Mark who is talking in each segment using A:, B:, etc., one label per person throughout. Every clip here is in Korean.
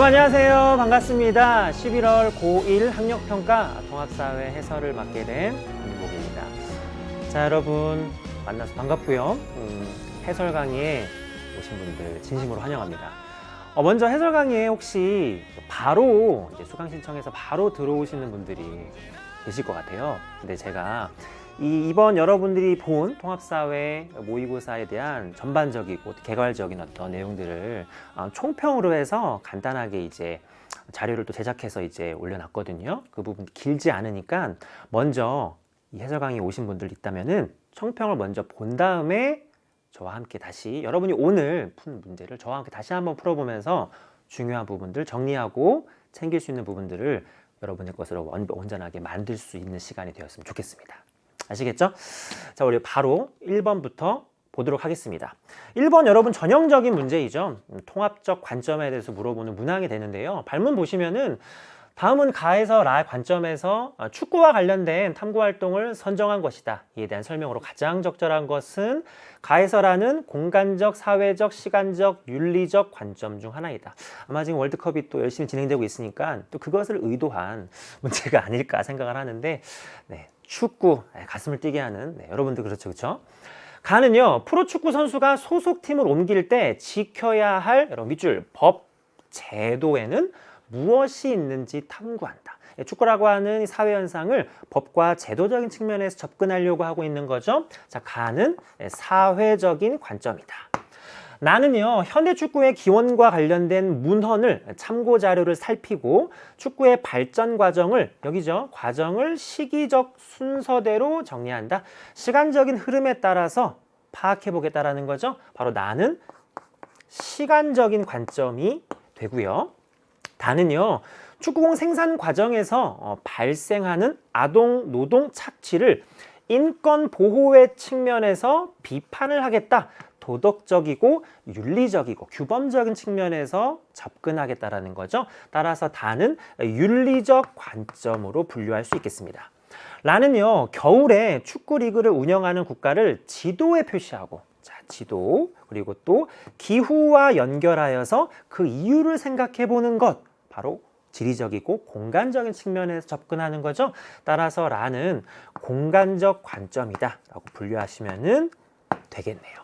A: 여러분 안녕하세요. 반갑습니다. 11월 고1 학력평가 통합사회 해설을 맡게 된 권인복입니다. 자, 여러분 만나서 반갑고요. 해설 강의에 오신 분들 진심으로 환영합니다. 먼저 해설 강의에 혹시 바로 이제 수강 신청해서 바로 들어오시는 분들이 계실 것 같아요. 근데 제가 이번 여러분들이 본 통합사회 모의고사에 대한 전반적이고 개괄적인 어떤 내용들을 총평으로 해서 간단하게 이제 자료를 또 제작해서 이제 올려놨거든요. 그 부분 길지 않으니까 먼저 이 해설 강의 오신 분들 있다면은 총평을 먼저 본 다음에 저와 함께 다시 여러분이 오늘 푼 문제를 저와 함께 다시 한번 풀어보면서 중요한 부분들 정리하고 챙길 수 있는 부분들을 여러분의 것으로 온전하게 만들 수 있는 시간이 되었으면 좋겠습니다. 아시겠죠? 자, 우리 바로 1번부터 보도록 하겠습니다. 1번 여러분 전형적인 문제이죠. 통합적 관점에 대해서 물어보는 문항이 되는데요. 발문 보시면은 다음은 가에서 라 관점에서 축구와 관련된 탐구활동을 선정한 것이다. 이에 대한 설명으로 가장 적절한 것은 가에서 라는 공간적, 사회적, 시간적, 윤리적 관점 중 하나이다. 아마 지금 월드컵이 또 열심히 진행되고 있으니까 또 그것을 의도한 문제가 아닐까 생각을 하는데, 네, 축구, 가슴을 뛰게 하는, 여러분들 그렇죠, 그렇죠? 가는요, 프로축구 선수가 소속팀을 옮길 때 지켜야 할 여러분 밑줄 법, 제도에는 무엇이 있는지 탐구한다. 축구라고 하는 사회 현상을 법과 제도적인 측면에서 접근하려고 하고 있는 거죠. 자, 가는 사회적인 관점이다. 나는요, 현대 축구의 기원과 관련된 문헌을 참고 자료를 살피고 축구의 발전 과정을, 여기죠, 과정을 시기적 순서대로 정리한다. 시간적인 흐름에 따라서 파악해 보겠다라는 거죠. 바로 나는 시간적인 관점이 되고요. 다는요, 축구공 생산 과정에서 발생하는 아동 노동 착취를 인권 보호의 측면에서 비판을 하겠다. 도덕적이고 윤리적이고 규범적인 측면에서 접근하겠다라는 거죠. 따라서 다는 윤리적 관점으로 분류할 수 있겠습니다. 라는요, 겨울에 축구 리그를 운영하는 국가를 지도에 표시하고, 자, 지도, 그리고 또 기후와 연결하여서 그 이유를 생각해 보는 것, 바로 지리적이고 공간적인 측면에서 접근하는 거죠. 따라서 라는 공간적 관점이다 라고 분류하시면 되겠네요.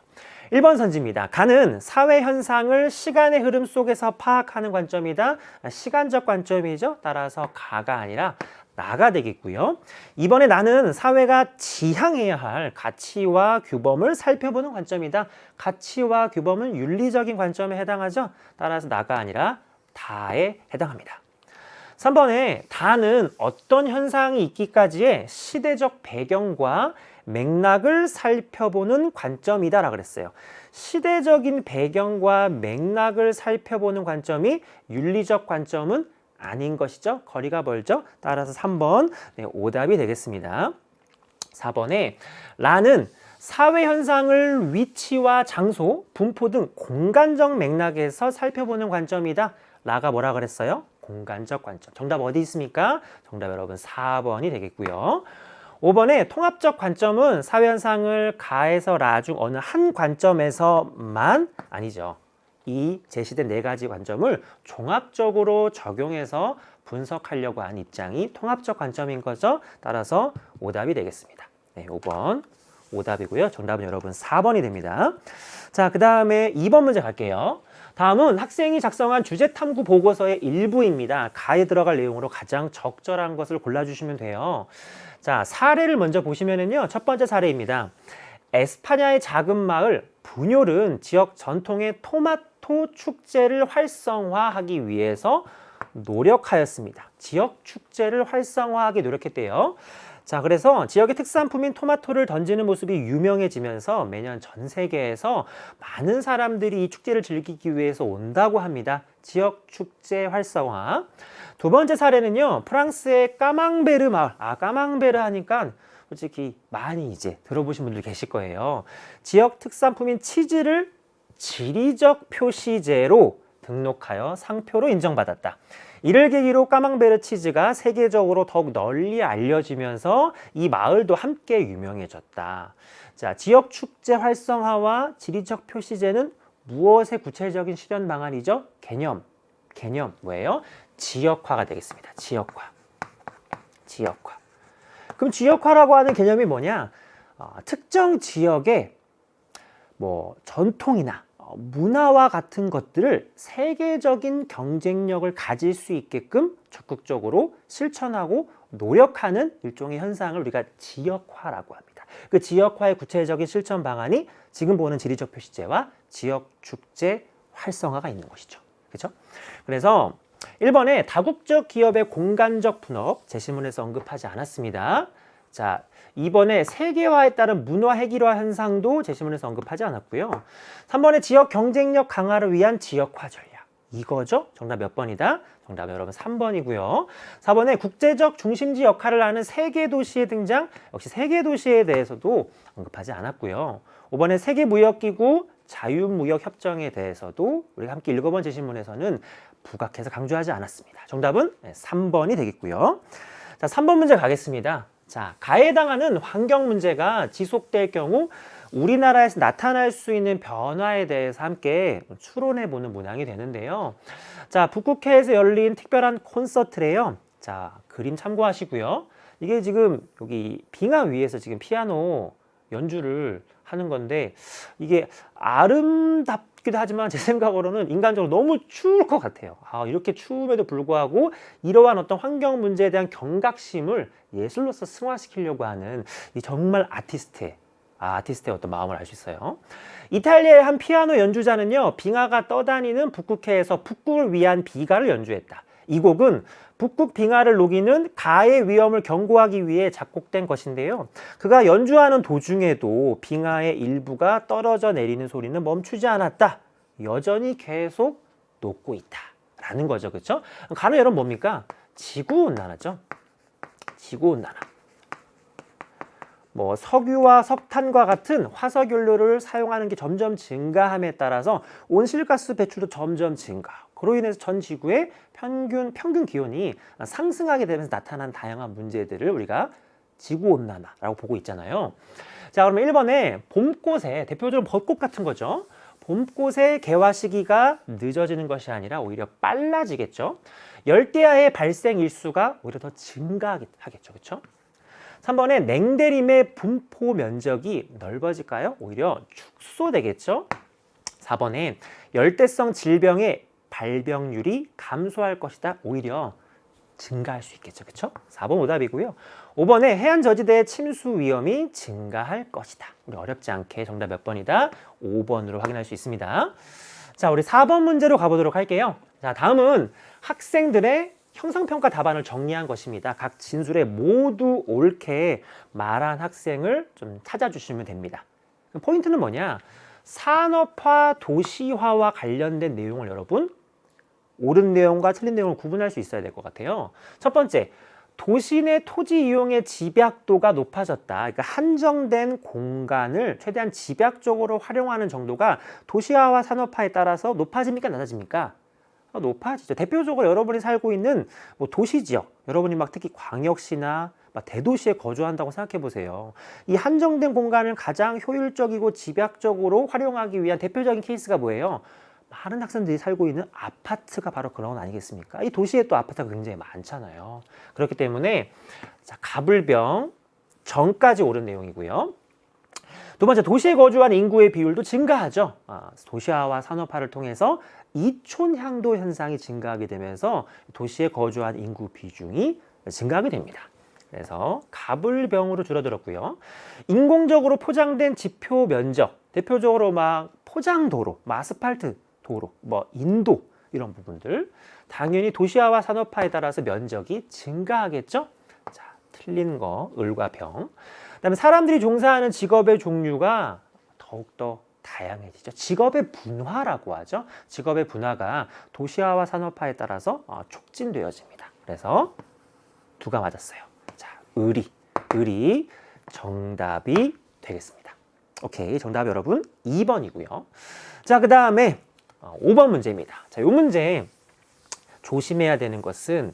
A: 1번 선지입니다. 가는 사회 현상을 시간의 흐름 속에서 파악하는 관점이다. 시간적 관점이죠. 따라서 가가 아니라 나가 되겠고요. 이번에 나는 사회가 지향해야 할 가치와 규범을 살펴보는 관점이다. 가치와 규범은 윤리적인 관점에 해당하죠. 따라서 나가 아니라 다에 해당합니다. 3번에 다는 어떤 현상이 있기까지의 시대적 배경과 맥락을 살펴보는 관점이다 라고 그랬어요. 시대적인 배경과 맥락을 살펴보는 관점이 윤리적 관점은 아닌 것이죠. 거리가 멀죠. 따라서 3번 오답이 되겠습니다. 4번에 라는 사회 현상을 위치와 장소, 분포 등 공간적 맥락에서 살펴보는 관점이다. 라가 뭐라 그랬어요? 공간적 관점. 정답 어디 있습니까? 정답 여러분 4번이 되겠고요. 5번에 통합적 관점은 사회 현상을 가에서 라 중 어느 한 관점에서만 아니죠. 이 제시된 네 가지 관점을 종합적으로 적용해서 분석하려고 한 입장이 통합적 관점인 거죠. 따라서 오답이 되겠습니다. 네, 5번 오답이고요. 정답은 여러분 4번이 됩니다. 자, 그 다음에 2번 문제 갈게요. 다음은 학생이 작성한 주제 탐구 보고서의 일부입니다. 가에 들어갈 내용으로 가장 적절한 것을 골라주시면 돼요. 자, 사례를 먼저 보시면은요, 첫 번째 사례입니다. 에스파냐의 작은 마을 분요른 지역 전통의 토마토 축제를 활성화하기 위해서 노력하였습니다. 지역 축제를 활성화하기 노력했대요. 자, 그래서 지역의 특산품인 토마토를 던지는 모습이 유명해지면서 매년 전 세계에서 많은 사람들이 이 축제를 즐기기 위해서 온다고 합니다. 지역 축제 활성화. 두 번째 사례는요, 프랑스의 까망베르 마을. 까망베르 하니까 솔직히 많이 이제 들어보신 분들 계실 거예요. 지역 특산품인 치즈를 지리적 표시제로 등록하여 상표로 인정받았다. 이를 계기로 까망베르 치즈가 세계적으로 더욱 널리 알려지면서 이 마을도 함께 유명해졌다. 자, 지역 축제 활성화와 지리적 표시제는 무엇의 구체적인 실현 방안이죠? 개념, 개념 뭐예요? 지역화가 되겠습니다. 지역화. 그럼 지역화라고 하는 개념이 뭐냐? 특정 지역의 뭐 전통이나 문화와 같은 것들을 세계적인 경쟁력을 가질 수 있게끔 적극적으로 실천하고 노력하는 일종의 현상을 우리가 지역화라고 합니다. 그 지역화의 구체적인 실천 방안이 지금 보는 지리적 표시제와 지역 축제 활성화가 있는 것이죠. 그렇죠? 그래서 1번에 다국적 기업의 공간적 분업 제시문에서 언급하지 않았습니다. 자, 2번에 세계화에 따른 문화 획일화 현상도 제시문에서 언급하지 않았고요. 3번에 지역 경쟁력 강화를 위한 지역화 전략. 이거죠? 정답 몇 번이다? 정답은 여러분 3번이고요. 4번에 국제적 중심지 역할을 하는 세계 도시의 등장. 역시 세계 도시에 대해서도 언급하지 않았고요. 5번에 세계무역기구 자유무역협정에 대해서도 우리가 함께 읽어본 제시문에서는 부각해서 강조하지 않았습니다. 정답은 3번이 되겠고요. 자, 3번 문제 가겠습니다. 자, 가해에 해당하는 환경 문제가 지속될 경우 우리나라에서 나타날 수 있는 변화에 대해서 함께 추론해 보는 문항이 되는데요. 자, 북극해에서 열린 특별한 콘서트래요. 자, 그림 참고하시고요. 이게 지금 여기 빙하 위에서 지금 피아노 연주를 하는 건데 이게 아름답기도 하지만 제 생각으로는 인간적으로 너무 추울 것 같아요. 이렇게 추움에도 불구하고 이러한 어떤 환경 문제에 대한 경각심을 예술로서 승화시키려고 하는 이 정말 아티스트의 어떤 마음을 알 수 있어요. 이탈리아의 한 피아노 연주자는요, 빙하가 떠다니는 북극해에서 북극을 위한 비가를 연주했다. 이 곡은 북극 빙하를 녹이는 가해 위험을 경고하기 위해 작곡된 것인데요. 그가 연주하는 도중에도 빙하의 일부가 떨어져 내리는 소리는 멈추지 않았다. 여전히 계속 녹고 있다. 라는 거죠. 그렇죠? 가는 여러분 뭡니까? 지구온난화죠. 지구온난화. 뭐 석유와 석탄과 같은 화석연료를 사용하는 게 점점 증가함에 따라서 온실가스 배출도 점점 증가. 그로 인해서 전 지구의 평균 기온이 상승하게 되면서 나타난 다양한 문제들을 우리가 지구온난화라고 보고 있잖아요. 자, 그러면 1번에 봄꽃에 대표적으로 벚꽃 같은 거죠. 봄꽃의 개화 시기가 늦어지는 것이 아니라 오히려 빨라지겠죠. 열대야의 발생 일수가 오히려 더 증가하겠죠. 그렇죠? 3번에 냉대림의 분포 면적이 넓어질까요? 오히려 축소되겠죠. 4번에 열대성 질병의 발병률이 감소할 것이다. 오히려 증가할 수 있겠죠. 그렇죠? 4번 오답이고요. 5번에 해안 저지대의 침수 위험이 증가할 것이다. 우리 어렵지 않게 정답 몇 번이다? 5번으로 확인할 수 있습니다. 자, 우리 4번 문제로 가보도록 할게요. 자, 다음은 학생들의 형상평가 답안을 정리한 것입니다. 각 진술에 모두 옳게 말한 학생을 좀 찾아주시면 됩니다. 포인트는 뭐냐? 산업화, 도시화와 관련된 내용을 여러분 옳은 내용과 틀린 내용을 구분할 수 있어야 될 것 같아요. 첫 번째, 도시 내 토지 이용의 집약도가 높아졌다. 그러니까 한정된 공간을 최대한 집약적으로 활용하는 정도가 도시화와 산업화에 따라서 높아집니까? 낮아집니까? 높아지죠. 대표적으로 여러분이 살고 있는 뭐 도시 지역, 여러분이 막 특히 광역시나 막 대도시에 거주한다고 생각해 보세요. 이 한정된 공간을 가장 효율적이고 집약적으로 활용하기 위한 대표적인 케이스가 뭐예요? 많은 학생들이 살고 있는 아파트가 바로 그런 건 아니겠습니까? 이 도시에 또 아파트가 굉장히 많잖아요. 그렇기 때문에 자, 가불병 전까지 옳은 내용이고요. 두 번째, 도시에 거주한 인구의 비율도 증가하죠. 도시화와 산업화를 통해서 이촌향도 현상이 증가하게 되면서 도시에 거주한 인구 비중이 증가하게 됩니다. 그래서 가불병으로 줄어들었고요. 인공적으로 포장된 지표 면적, 대표적으로 막 포장도로, 아스팔트 도로, 뭐 인도 이런 부분들 당연히 도시화와 산업화에 따라서 면적이 증가하겠죠. 자, 틀린 거 을과 병. 그다음에 사람들이 종사하는 직업의 종류가 더욱더 다양해지죠. 직업의 분화라고 하죠. 직업의 분화가 도시화와 산업화에 따라서 촉진되어집니다. 그래서 두가 맞았어요. 자, 을이 정답이 되겠습니다. 오케이, 정답 여러분 2번이고요. 자, 그 다음에 5번 문제입니다. 자, 이 문제 조심해야 되는 것은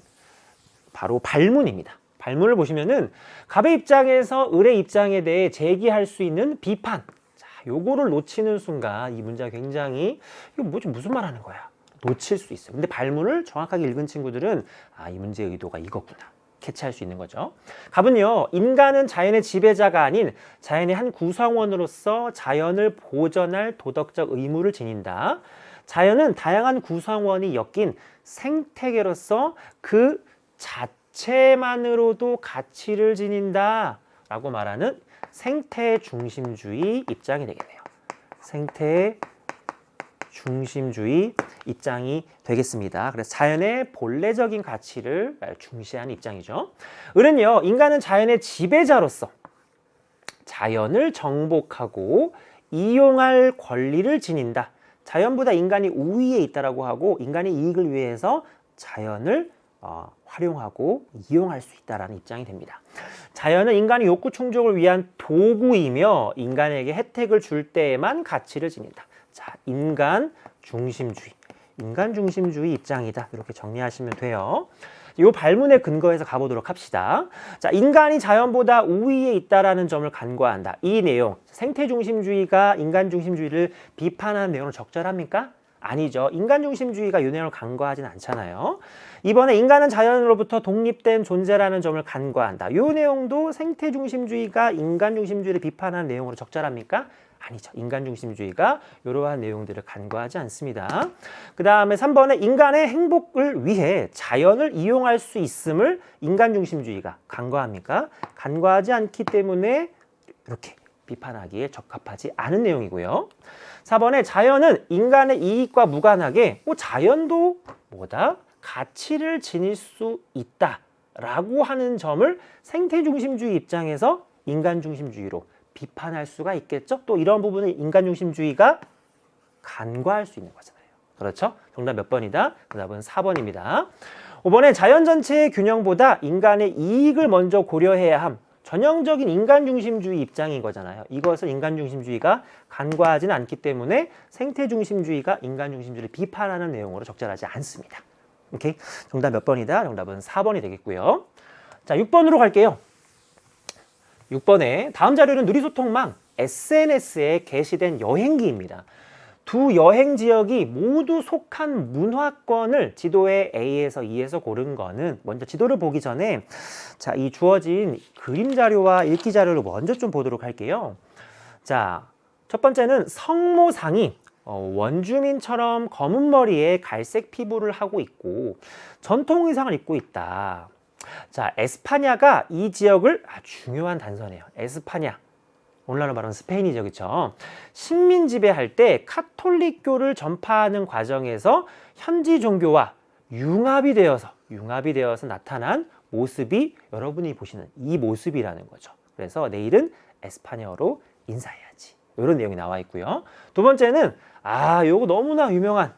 A: 바로 발문입니다. 발문을 보시면은 갑의 입장에서 을의 입장에 대해 제기할 수 있는 비판. 자, 요거를 놓치는 순간 이 문제가 굉장히 이거 무슨 말 하는 거야? 놓칠 수 있어요. 근데 발문을 정확하게 읽은 친구들은 이 문제의 의도가 이거구나. 캐치할 수 있는 거죠. 갑은요, 인간은 자연의 지배자가 아닌 자연의 한 구성원으로서 자연을 보전할 도덕적 의무를 지닌다. 자연은 다양한 구성원이 엮인 생태계로서 그 자체만으로도 가치를 지닌다 라고 말하는 생태 중심주의 입장이 되겠네요. 생태 중심주의 입장이 되겠습니다. 그래서 자연의 본래적인 가치를 중시하는 입장이죠. 을은요, 인간은 자연의 지배자로서 자연을 정복하고 이용할 권리를 지닌다. 자연보다 인간이 우위에 있다라고 하고 인간의 이익을 위해서 자연을 활용하고 이용할 수 있다라는 입장이 됩니다. 자연은 인간의 욕구 충족을 위한 도구이며 인간에게 혜택을 줄 때에만 가치를 지닌다. 자, 인간 중심주의 입장이다. 이렇게 정리하시면 돼요. 이 발문의 근거에서 가보도록 합시다. 자, 인간이 자연보다 우위에 있다라는 점을 간과한다. 이 내용, 생태 중심주의가 인간 중심주의를 비판하는 내용은 적절합니까? 아니죠. 인간 중심주의가 이 내용을 간과하진 않잖아요. 이번에 인간은 자연으로부터 독립된 존재라는 점을 간과한다. 이 내용도 생태 중심주의가 인간 중심주의를 비판하는 내용으로 적절합니까? 아니죠. 인간 중심주의가 이러한 내용들을 간과하지 않습니다. 그 다음에 3번에 인간의 행복을 위해 자연을 이용할 수 있음을 인간 중심주의가 간과합니까? 간과하지 않기 때문에 이렇게 비판하기에 적합하지 않은 내용이고요. 4번에 자연은 인간의 이익과 무관하게 자연도 뭐다? 가치를 지닐 수 있다라고 하는 점을 생태 중심주의 입장에서 인간 중심주의로 비판할 수가 있겠죠. 또 이런 부분을 인간 중심주의가 간과할 수 있는 거잖아요. 그렇죠? 정답 몇 번이다? 정답은 4번입니다. 5번에 자연 전체의 균형보다 인간의 이익을 먼저 고려해야 함. 전형적인 인간 중심주의 입장인 거잖아요. 이것을 인간 중심주의가 간과하지는 않기 때문에 생태 중심주의가 인간 중심주의를 비판하는 내용으로 적절하지 않습니다. 오케이? 정답 몇 번이다? 정답은 4번이 되겠고요. 자, 6번으로 갈게요. 6번에 다음 자료는 누리소통망 SNS에 게시된 여행기입니다. 두 여행 지역이 모두 속한 문화권을 지도에 A에서 E에서 고른 거는 먼저 지도를 보기 전에 자, 이 주어진 그림 자료와 읽기 자료를 먼저 좀 보도록 할게요. 자, 첫 번째는 성모상이 원주민처럼 검은 머리에 갈색 피부를 하고 있고 전통 의상을 입고 있다. 자, 에스파냐가 이 지역을 중요한 단서네요. 에스파냐. 오늘날로 말하면 스페인이죠. 그렇죠? 식민 지배할 때 카톨릭교를 전파하는 과정에서 현지 종교와 융합이 되어서 나타난 모습이 여러분이 보시는 이 모습이라는 거죠. 그래서 내일은 에스파냐어로 인사해야지. 이런 내용이 나와 있고요. 두 번째는 요거 너무나 유명한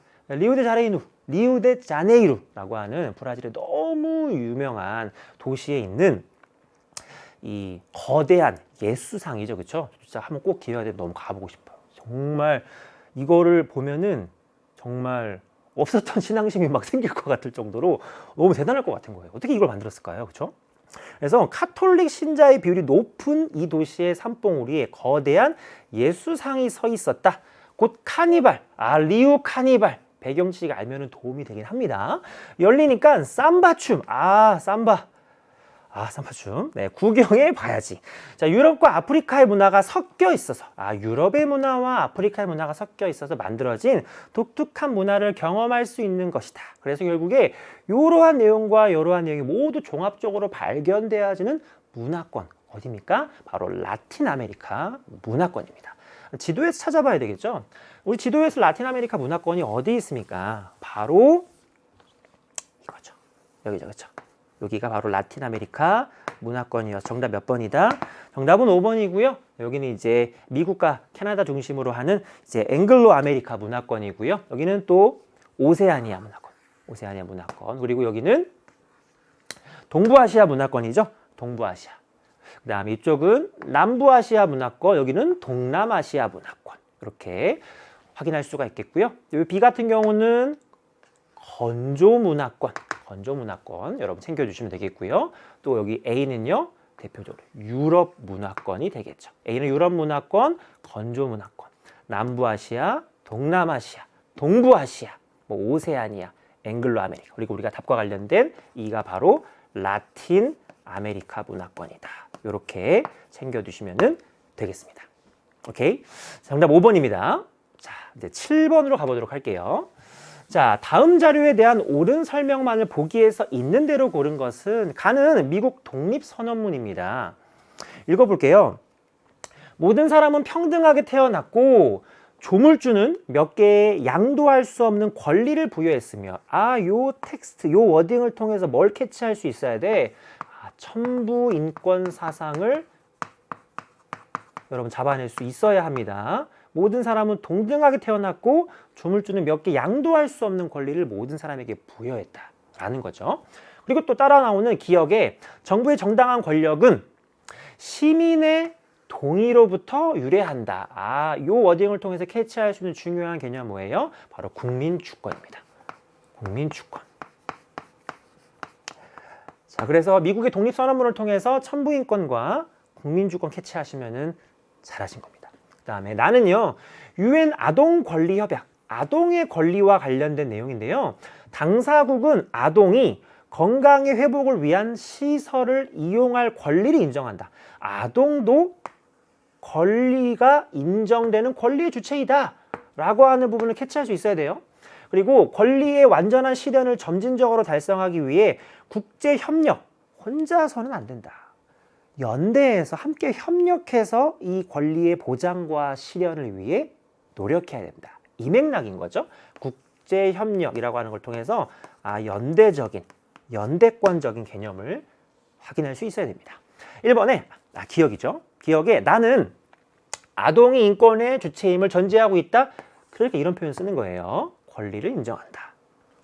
A: 리우데자네이루라고 하는 브라질의 너무 유명한 도시에 있는 이 거대한 예수상이죠. 그렇죠? 진짜 한번 꼭 기회가 되면 너무 가보고 싶어요. 정말 이거를 보면은 정말 없었던 신앙심이 막 생길 것 같을 정도로 너무 대단할 것 같은 거예요. 어떻게 이걸 만들었을까요? 그렇죠? 그래서 카톨릭 신자의 비율이 높은 이 도시의 산봉우리에 거대한 예수상이 서 있었다. 곧 카니발, 리우 카니발 배경지식 알면은 도움이 되긴 합니다. 열리니까 삼바춤, 삼바춤. 네, 구경해 봐야지. 자, 유럽과 아프리카의 문화가 섞여 있어서, 유럽의 문화와 아프리카의 문화가 섞여 있어서 만들어진 독특한 문화를 경험할 수 있는 것이다. 그래서 결국에 이러한 내용과 이러한 내용이 모두 종합적으로 발견되어지는 문화권. 어디입니까? 바로 라틴 아메리카 문화권입니다. 지도에서 찾아봐야 되겠죠? 우리 지도에서 라틴 아메리카 문화권이 어디 있습니까? 바로 이거죠. 여기죠. 그렇죠? 여기가 바로 라틴 아메리카 문화권이어서 정답 몇 번이다? 정답은 5번이고요. 여기는 이제 미국과 캐나다 중심으로 하는 이제 앵글로 아메리카 문화권이고요. 여기는 또 오세아니아 문화권. 그리고 여기는 동부아시아 문화권이죠. 동부아시아. 그 다음에 이쪽은 남부아시아 문화권, 여기는 동남아시아 문화권. 이렇게 확인할 수가 있겠고요. 여기 B 같은 경우는 건조 문화권 여러분 챙겨주시면 되겠고요. 또 여기 A는요, 대표적으로 유럽 문화권이 되겠죠. A는 유럽 문화권, 건조 문화권, 남부아시아, 동남아시아, 동부아시아. 뭐 오세아니아, 앵글로 아메리카. 그리고 우리가 답과 관련된 E가 바로 라틴 아메리카 문화권이다. 이렇게 챙겨두시면 되겠습니다. 오케이. 정답 5번입니다. 자, 이제 7번으로 가보도록 할게요. 자, 다음 자료에 대한 옳은 설명만을 보기에서 있는 대로 고른 것은 가는 미국 독립선언문입니다. 읽어볼게요. 모든 사람은 평등하게 태어났고 조물주는 몇 개의 양도할 수 없는 권리를 부여했으며 요 텍스트, 요 워딩을 통해서 뭘 캐치할 수 있어야 돼? 천부 인권 사상을 여러분 잡아낼 수 있어야 합니다. 모든 사람은 동등하게 태어났고 조물주는 몇 개 양도할 수 없는 권리를 모든 사람에게 부여했다라는 거죠. 그리고 또 따라 나오는 기억에 정부의 정당한 권력은 시민의 동의로부터 유래한다. 요 워딩을 통해서 캐치할 수 있는 중요한 개념 뭐예요? 바로 국민주권입니다. 국민주권. 자, 그래서 미국의 독립선언문을 통해서 천부인권과 국민주권 캐치하시면은 잘하신 겁니다. 그 다음에 나는요, UN 아동권리협약, 아동의 권리와 관련된 내용인데요. 당사국은 아동이 건강의 회복을 위한 시설을 이용할 권리를 인정한다. 아동도 권리가 인정되는 권리의 주체이다 라고 하는 부분을 캐치할 수 있어야 돼요. 그리고 권리의 완전한 실현을 점진적으로 달성하기 위해 국제협력, 혼자서는 안 된다. 연대해서 함께 협력해서 이 권리의 보장과 실현을 위해 노력해야 된다. 이 맥락인 거죠. 국제협력이라고 하는 걸 통해서 연대적인, 연대권적인 개념을 확인할 수 있어야 됩니다. 1번에 기억이죠. 기억에 나는 아동이 인권의 주체임을 전제하고 있다. 그러니까 이런 표현 쓰는 거예요. 권리를 인정한다.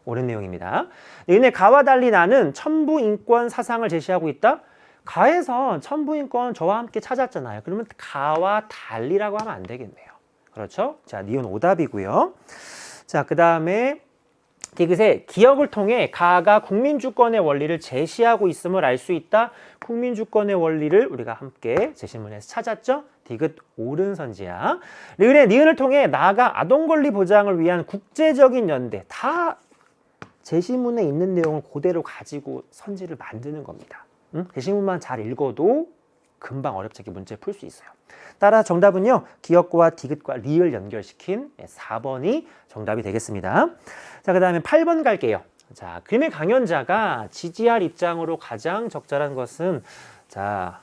A: 옳은 내용입니다. 이내 가와 달리 나는 천부인권 사상을 제시하고 있다. 가에서 천부인권 저와 함께 찾았잖아요. 그러면 가와 달리라고 하면 안 되겠네요. 그렇죠? 자, 니은 오답이고요. 자, 그 다음에 디귿에 기억을 통해 가가 국민주권의 원리를 제시하고 있음을 알 수 있다. 국민주권의 원리를 우리가 함께 제시문에서 찾았죠. 디귿 옳은 선지야. 리은의 니은을 통해 나가 아동권리 보장을 위한 국제적인 연대. 다 제시문에 있는 내용을 그대로 가지고 선지를 만드는 겁니다. 제시문만 잘 읽어도 금방 어렵지 않게 문제 풀 수 있어요. 따라 정답은요, 기억과 디귿과 리을 연결시킨 4번이 정답이 되겠습니다. 자, 그 다음에 8번 갈게요. 자, 그림의 강연자가 지지할 입장으로 가장 적절한 것은, 자,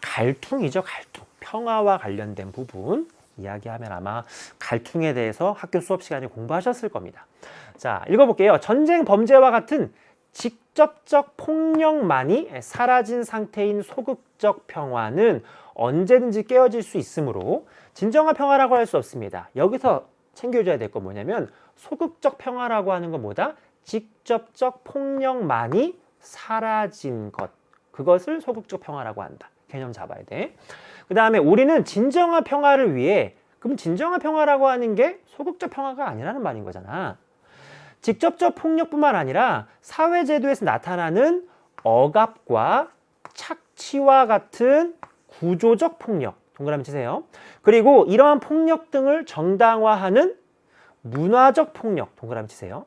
A: 갈퉁이죠, 갈퉁. 평화와 관련된 부분 이야기하면 아마 갈퉁에 대해서 학교 수업 시간에 공부하셨을 겁니다. 자, 읽어볼게요. 전쟁 범죄와 같은 직접적 폭력만이 사라진 상태인 소극적 평화는 언제든지 깨어질 수 있으므로 진정한 평화라고 할 수 없습니다. 여기서 챙겨줘야 될 건 뭐냐면 소극적 평화라고 하는 건 뭐다? 직접적 폭력만이 사라진 것. 그것을 소극적 평화라고 한다. 개념 잡아야 돼. 그 다음에 우리는 진정한 평화를 위해, 그럼 진정한 평화라고 하는 게 소극적 평화가 아니라는 말인 거잖아. 직접적 폭력뿐만 아니라 사회제도에서 나타나는 억압과 착취와 같은 구조적 폭력, 동그라미 치세요. 그리고 이러한 폭력 등을 정당화하는 문화적 폭력, 동그라미 치세요.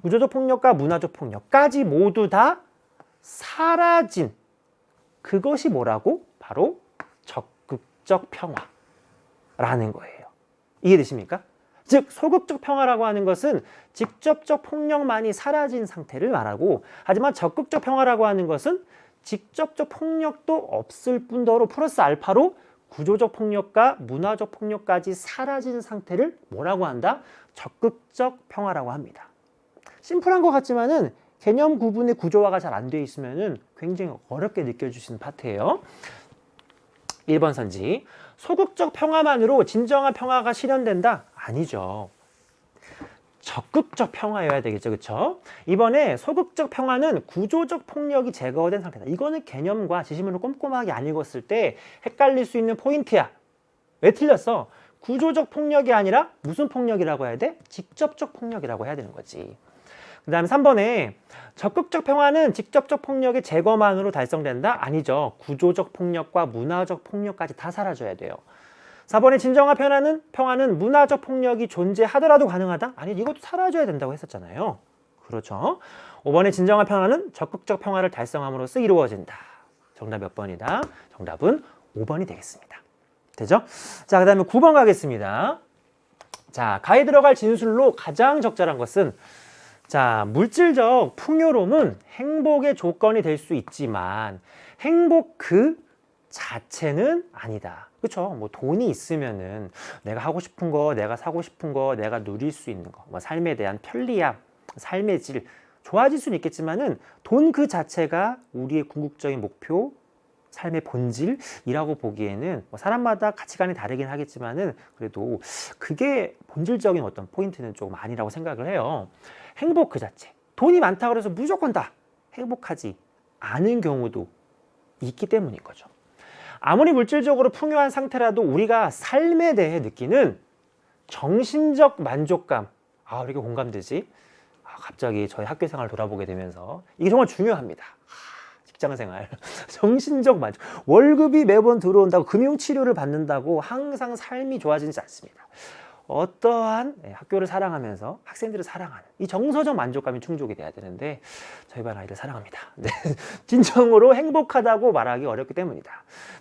A: 구조적 폭력과 문화적 폭력까지 모두 다 사라진 그것이 뭐라고? 바로 적극적 평화라는 거예요. 이해되십니까? 즉 소극적 평화라고 하는 것은 직접적 폭력만이 사라진 상태를 말하고, 하지만 적극적 평화라고 하는 것은 직접적 폭력도 없을 뿐더러 플러스 알파로 구조적 폭력과 문화적 폭력까지 사라진 상태를 뭐라고 한다? 적극적 평화라고 합니다. 심플한 것 같지만은 개념 구분의 구조화가 잘 안 되어 있으면은 굉장히 어렵게 느껴지시는 파트예요. 1번 선지. 소극적 평화만으로 진정한 평화가 실현된다? 아니죠. 적극적 평화여야 되겠죠. 그렇죠? 이번에 소극적 평화는 구조적 폭력이 제거된 상태다. 이거는 개념과 지시문을 꼼꼼하게 안 읽었을 때 헷갈릴 수 있는 포인트야. 왜 틀렸어? 구조적 폭력이 아니라 무슨 폭력이라고 해야 돼? 직접적 폭력이라고 해야 되는 거지. 그 다음에 3번에 적극적 평화는 직접적 폭력의 제거만으로 달성된다? 아니죠. 구조적 폭력과 문화적 폭력까지 다 사라져야 돼요. 4번에 진정한 평화는 문화적 폭력이 존재하더라도 가능하다? 아니, 이것도 사라져야 된다고 했었잖아요. 그렇죠. 5번에 진정한 평화는 적극적 평화를 달성함으로써 이루어진다. 정답 몇 번이다? 정답은 5번이 되겠습니다. 되죠? 자, 그 다음에 9번 가겠습니다. 자, 가에 들어갈 진술로 가장 적절한 것은, 자, 물질적 풍요로움은 행복의 조건이 될 수 있지만 행복 그 자체는 아니다. 그렇죠? 뭐 돈이 있으면은 내가 하고 싶은 거, 내가 사고 싶은 거, 내가 누릴 수 있는 거, 뭐 삶에 대한 편리함, 삶의 질 좋아질 수는 있겠지만은 돈 그 자체가 우리의 궁극적인 목표, 삶의 본질이라고 보기에는 뭐 사람마다 가치관이 다르긴 하겠지만은 그래도 그게 본질적인 어떤 포인트는 조금 아니라고 생각을 해요. 행복 그 자체. 돈이 많다고 해서 무조건 다 행복하지 않은 경우도 있기 때문인 거죠. 아무리 물질적으로 풍요한 상태라도 우리가 삶에 대해 느끼는 정신적 만족감, 아, 이렇게 공감되지? 갑자기 저희 학교 생활을 돌아보게 되면서 이게 정말 중요합니다. 직장 생활, 정신적 만족. 월급이 매번 들어온다고 금융치료를 받는다고 항상 삶이 좋아지지 않습니다. 어떠한 학교를 사랑하면서 학생들을 사랑하는 이 정서적 만족감이 충족이 돼야 되는데 저희 반 아이들 사랑합니다. 네. 진정으로 행복하다고 말하기 어렵기 때문이다.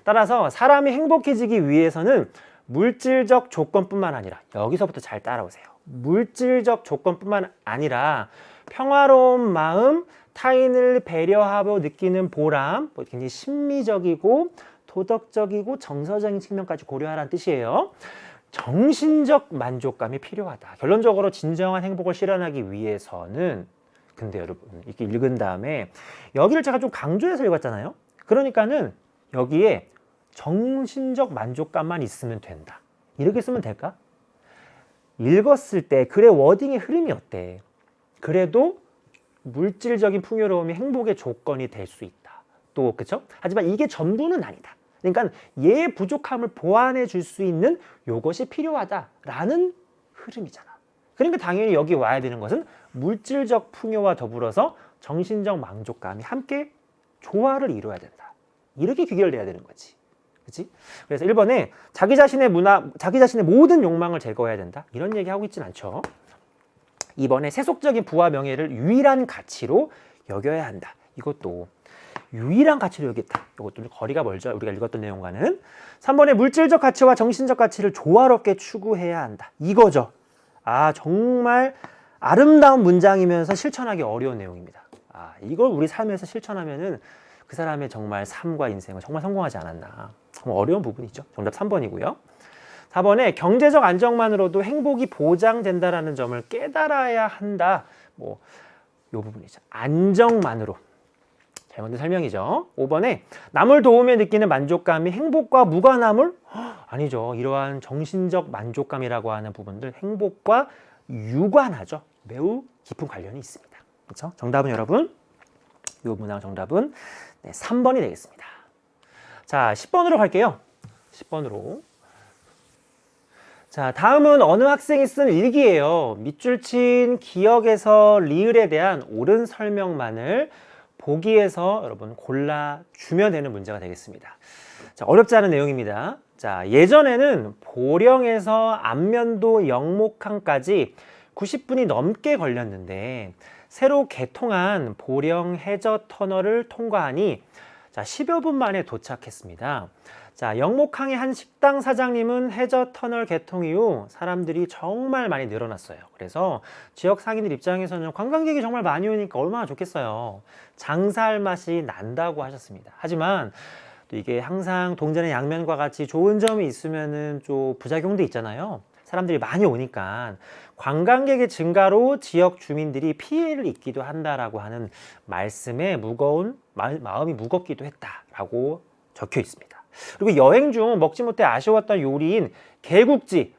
A: 따라서 사람이 행복해지기 위해서는 물질적 조건뿐만 아니라, 여기서부터 잘 따라오세요. 물질적 조건뿐만 아니라 평화로운 마음, 타인을 배려하고 느끼는 보람, 굉장히 심미적이고 도덕적이고 정서적인 측면까지 고려하라는 뜻이에요. 정신적 만족감이 필요하다. 결론적으로 진정한 행복을 실현하기 위해서는, 근데 여러분 이렇게 읽은 다음에 여기를 제가 좀 강조해서 읽었잖아요. 그러니까는 여기에 정신적 만족감만 있으면 된다. 이렇게 쓰면 될까? 읽었을 때 글의 워딩의 흐름이 어때? 그래도 물질적인 풍요로움이 행복의 조건이 될 수 있다. 또 그렇죠? 하지만 이게 전부는 아니다. 그러니까 얘의 부족함을 보완해 줄 수 있는 요것이 필요하다라는 흐름이잖아. 그러니까 당연히 여기 와야 되는 것은 물질적 풍요와 더불어서 정신적 만족감이 함께 조화를 이루어야 된다. 이렇게 귀결돼야 되는 거지. 그렇지? 그래서 1번에 자기 자신의 모든 욕망을 제거해야 된다. 이런 얘기하고 있진 않죠. 2번에 세속적인 부와 명예를 유일한 가치로 여겨야 한다. 이것도 유일한 가치로 여겼다. 이것도 거리가 멀죠. 우리가 읽었던 내용과는. 3번에 물질적 가치와 정신적 가치를 조화롭게 추구해야 한다. 이거죠. 아, 정말 아름다운 문장이면서 실천하기 어려운 내용입니다. 아, 이걸 우리 삶에서 실천하면은 그 사람의 정말 삶과 인생은 정말 성공하지 않았나. 정말 어려운 부분이죠. 정답 3번이고요. 4번에 경제적 안정만으로도 행복이 보장된다라는 점을 깨달아야 한다. 뭐, 요 부분이죠. 안정만으로. 잘못된 설명이죠. 5번에 남을 도우며 느끼는 만족감이 행복과 무관함을? 아니죠. 이러한 정신적 만족감이라고 하는 부분들 행복과 유관하죠. 매우 깊은 관련이 있습니다. 그렇죠? 정답은 여러분, 이 문항 정답은 3번이 되겠습니다. 자, 10번으로 갈게요. 10번으로. 자, 다음은 어느 학생이 쓴 일기예요. 밑줄 친 기억에서 리을에 대한 옳은 설명만을 보기에서 여러분 골라주면 되는 문제가 되겠습니다. 자, 어렵지 않은 내용입니다. 자, 예전에는 보령에서 안면도 영목항까지 90분이 넘게 걸렸는데 새로 개통한 보령 해저 터널을 통과하니 자, 10여 분 만에 도착했습니다. 자, 영목항의 한 식당 사장님은 해저 터널 개통 이후 사람들이 정말 많이 늘어났어요. 그래서 지역 상인들 입장에서는 관광객이 정말 많이 오니까 얼마나 좋겠어요. 장사할 맛이 난다고 하셨습니다. 하지만 또 이게 항상 동전의 양면과 같이 좋은 점이 있으면은 좀 부작용도 있잖아요. 사람들이 많이 오니까 관광객의 증가로 지역 주민들이 피해를 입기도 한다라고 하는 말씀에 마음이 무겁기도 했다라고 적혀 있습니다. 그리고 여행 중 먹지 못해 아쉬웠던 요리인 개국지,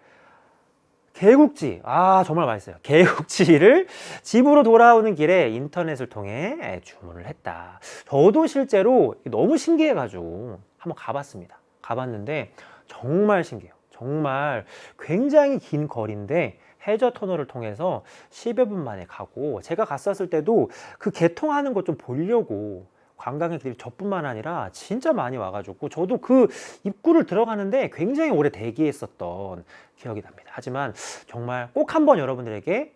A: 아 정말 맛있어요. 개국지를 집으로 돌아오는 길에 인터넷을 통해 주문을 했다. 저도 실제로 너무 신기해가지고 한번 가봤습니다. 가봤는데 정말 신기해요. 정말 굉장히 긴 거리인데 해저 터널을 통해서 10여 분 만에 가고, 제가 갔었을 때도 그 개통하는 것 좀 보려고 관광객들이 저뿐만 아니라 진짜 많이 와가지고 저도 그 입구를 들어가는데 굉장히 오래 대기했었던 기억이 납니다. 하지만 정말 꼭 한번 여러분들에게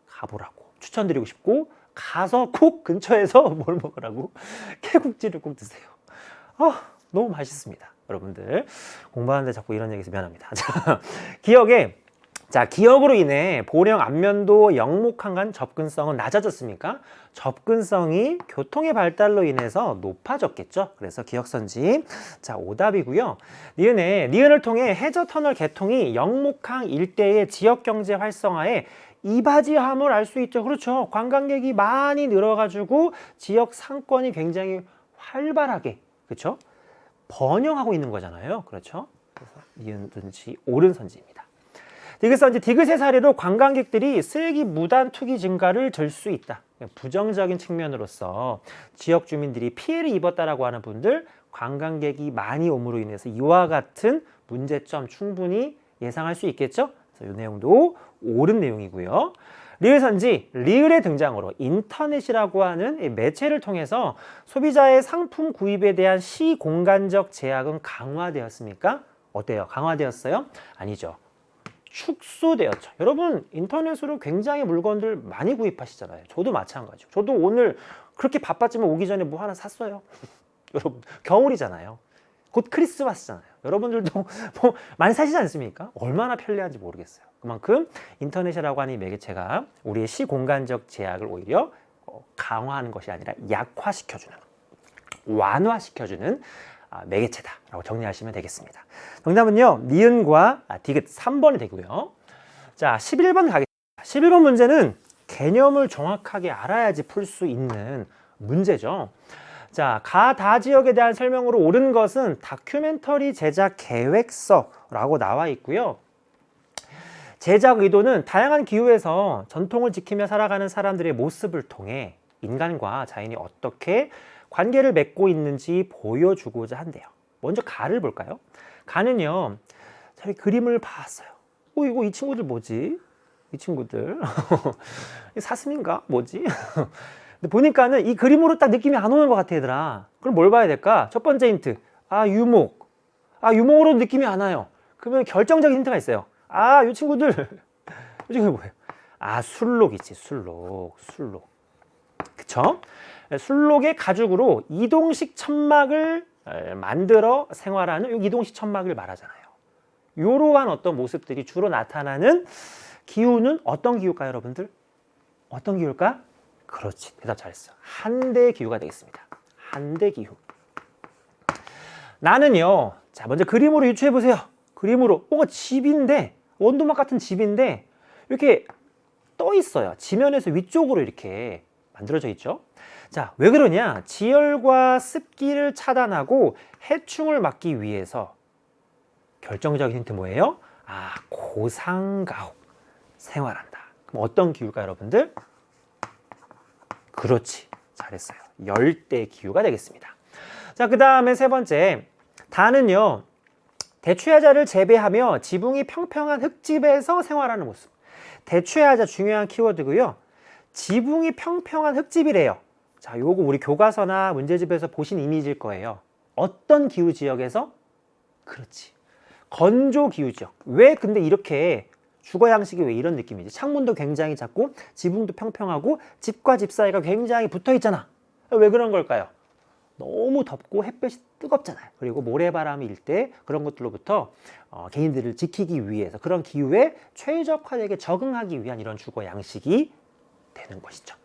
A: 가보라고 추천드리고 싶고, 가서 꼭 근처에서 뭘 먹으라고 개국지를 꼭 드세요. 너무 맛있습니다. 여러분들 공부하는데 자꾸 이런 얘기해서 미안합니다. 기억으로 인해 보령 안면도 영목항간 접근성은 낮아졌습니까? 접근성이 교통의 발달로 인해서 높아졌겠죠. 그래서 기억선지. 자, 오답이고요. 니은을 통해 해저터널 개통이 영목항 일대의 지역경제 활성화에 이바지함을 알 수 있죠. 그렇죠. 관광객이 많이 늘어가지고 지역 상권이 굉장히 활발하게, 그렇죠? 번영하고 있는 거잖아요. 그렇죠? 그래서 니은든지 옳은 선지입니다. 디귿선지, 디귿의 사례로 관광객들이 쓰레기 무단 투기 증가를 들 수 있다. 부정적인 측면으로서 지역 주민들이 피해를 입었다라고 하는 분들, 관광객이 많이 옴으로 인해서 이와 같은 문제점 충분히 예상할 수 있겠죠? 그래서 이 내용도 옳은 내용이고요. 리을선지, 리을의 등장으로 인터넷이라고 하는 매체를 통해서 소비자의 상품 구입에 대한 시공간적 제약은 강화되었습니까? 어때요? 강화되었어요? 아니죠. 축소되었죠. 여러분, 인터넷으로 굉장히 물건들 많이 구입하시잖아요. 저도 마찬가지고. 저도 오늘 그렇게 바빴지만 오기 전에 뭐 하나 샀어요. 여러분, 겨울이잖아요. 곧 크리스마스잖아요. 여러분들도 뭐 많이 사시지 않습니까? 얼마나 편리한지 모르겠어요. 그만큼 인터넷이라고 하는 이 매개체가 우리의 시공간적 제약을 오히려 강화하는 것이 아니라 약화시켜주는, 완화시켜주는 매개체다라고 정리하시면 되겠습니다. 정답은요, 니은과 디귿 3번이 되고요. 자, 11번 가겠습니다. 11번 문제는 개념을 정확하게 알아야지 풀 수 있는 문제죠. 자, 다 지역에 대한 설명으로 옳은 것은 다큐멘터리 제작 계획서라고 나와 있고요. 제작 의도는 다양한 기후에서 전통을 지키며 살아가는 사람들의 모습을 통해 인간과 자연이 어떻게 관계를 맺고 있는지 보여주고자 한대요. 먼저 가를 볼까요? 가는요, 저희 그림을 봤어요. 이거 이 친구들 뭐지? 이 친구들 사슴인가? 뭐지? 근데 보니까는 이 그림으로 딱 느낌이 안 오는 것 같아, 얘들아. 그럼 뭘 봐야 될까? 첫 번째 힌트. 유목. 유목으로 느낌이 안 와요. 그러면 결정적인 힌트가 있어요. 이 친구들. 이 친구들 뭐예요? 술록이지, 술록. 그쵸? 술록의 가죽으로 이동식 천막을 만들어 생활하는 이동식 천막을 말하잖아요. 이러한 어떤 모습들이 주로 나타나는 기후는 어떤 기후일까요, 여러분들? 어떤 기후일까? 그렇지, 대답 잘했어. 한대 기후가 되겠습니다. 한대 기후. 나는요, 자, 먼저 그림으로 유추해 보세요. 그림으로 집인데, 원두막 같은 집인데 이렇게 떠 있어요. 지면에서 위쪽으로 이렇게 만들어져 있죠. 자, 왜 그러냐? 지열과 습기를 차단하고 해충을 막기 위해서. 결정적인 힌트 뭐예요? 고상가옥 생활한다. 그럼 어떤 기후일까요, 여러분들? 그렇지, 잘했어요. 열대 기후가 되겠습니다. 자, 그 다음에 세 번째, 다는요, 대추야자를 재배하며 지붕이 평평한 흙집에서 생활하는 모습. 대추야자 중요한 키워드고요. 지붕이 평평한 흙집이래요. 자, 요거 우리 교과서나 문제집에서 보신 이미지일 거예요. 어떤 기후 지역에서? 그렇지, 건조 기후 지역. 왜 근데 이렇게 주거 양식이 왜 이런 느낌이지? 창문도 굉장히 작고 지붕도 평평하고 집과 집 사이가 굉장히 붙어 있잖아. 왜 그런 걸까요? 너무 덥고 햇볕이 뜨겁잖아요. 그리고 모래바람이 일 때 그런 것들로부터 개인들을 지키기 위해서 그런 기후에 최적화되게 적응하기 위한 이런 주거 양식이 되는 것이죠.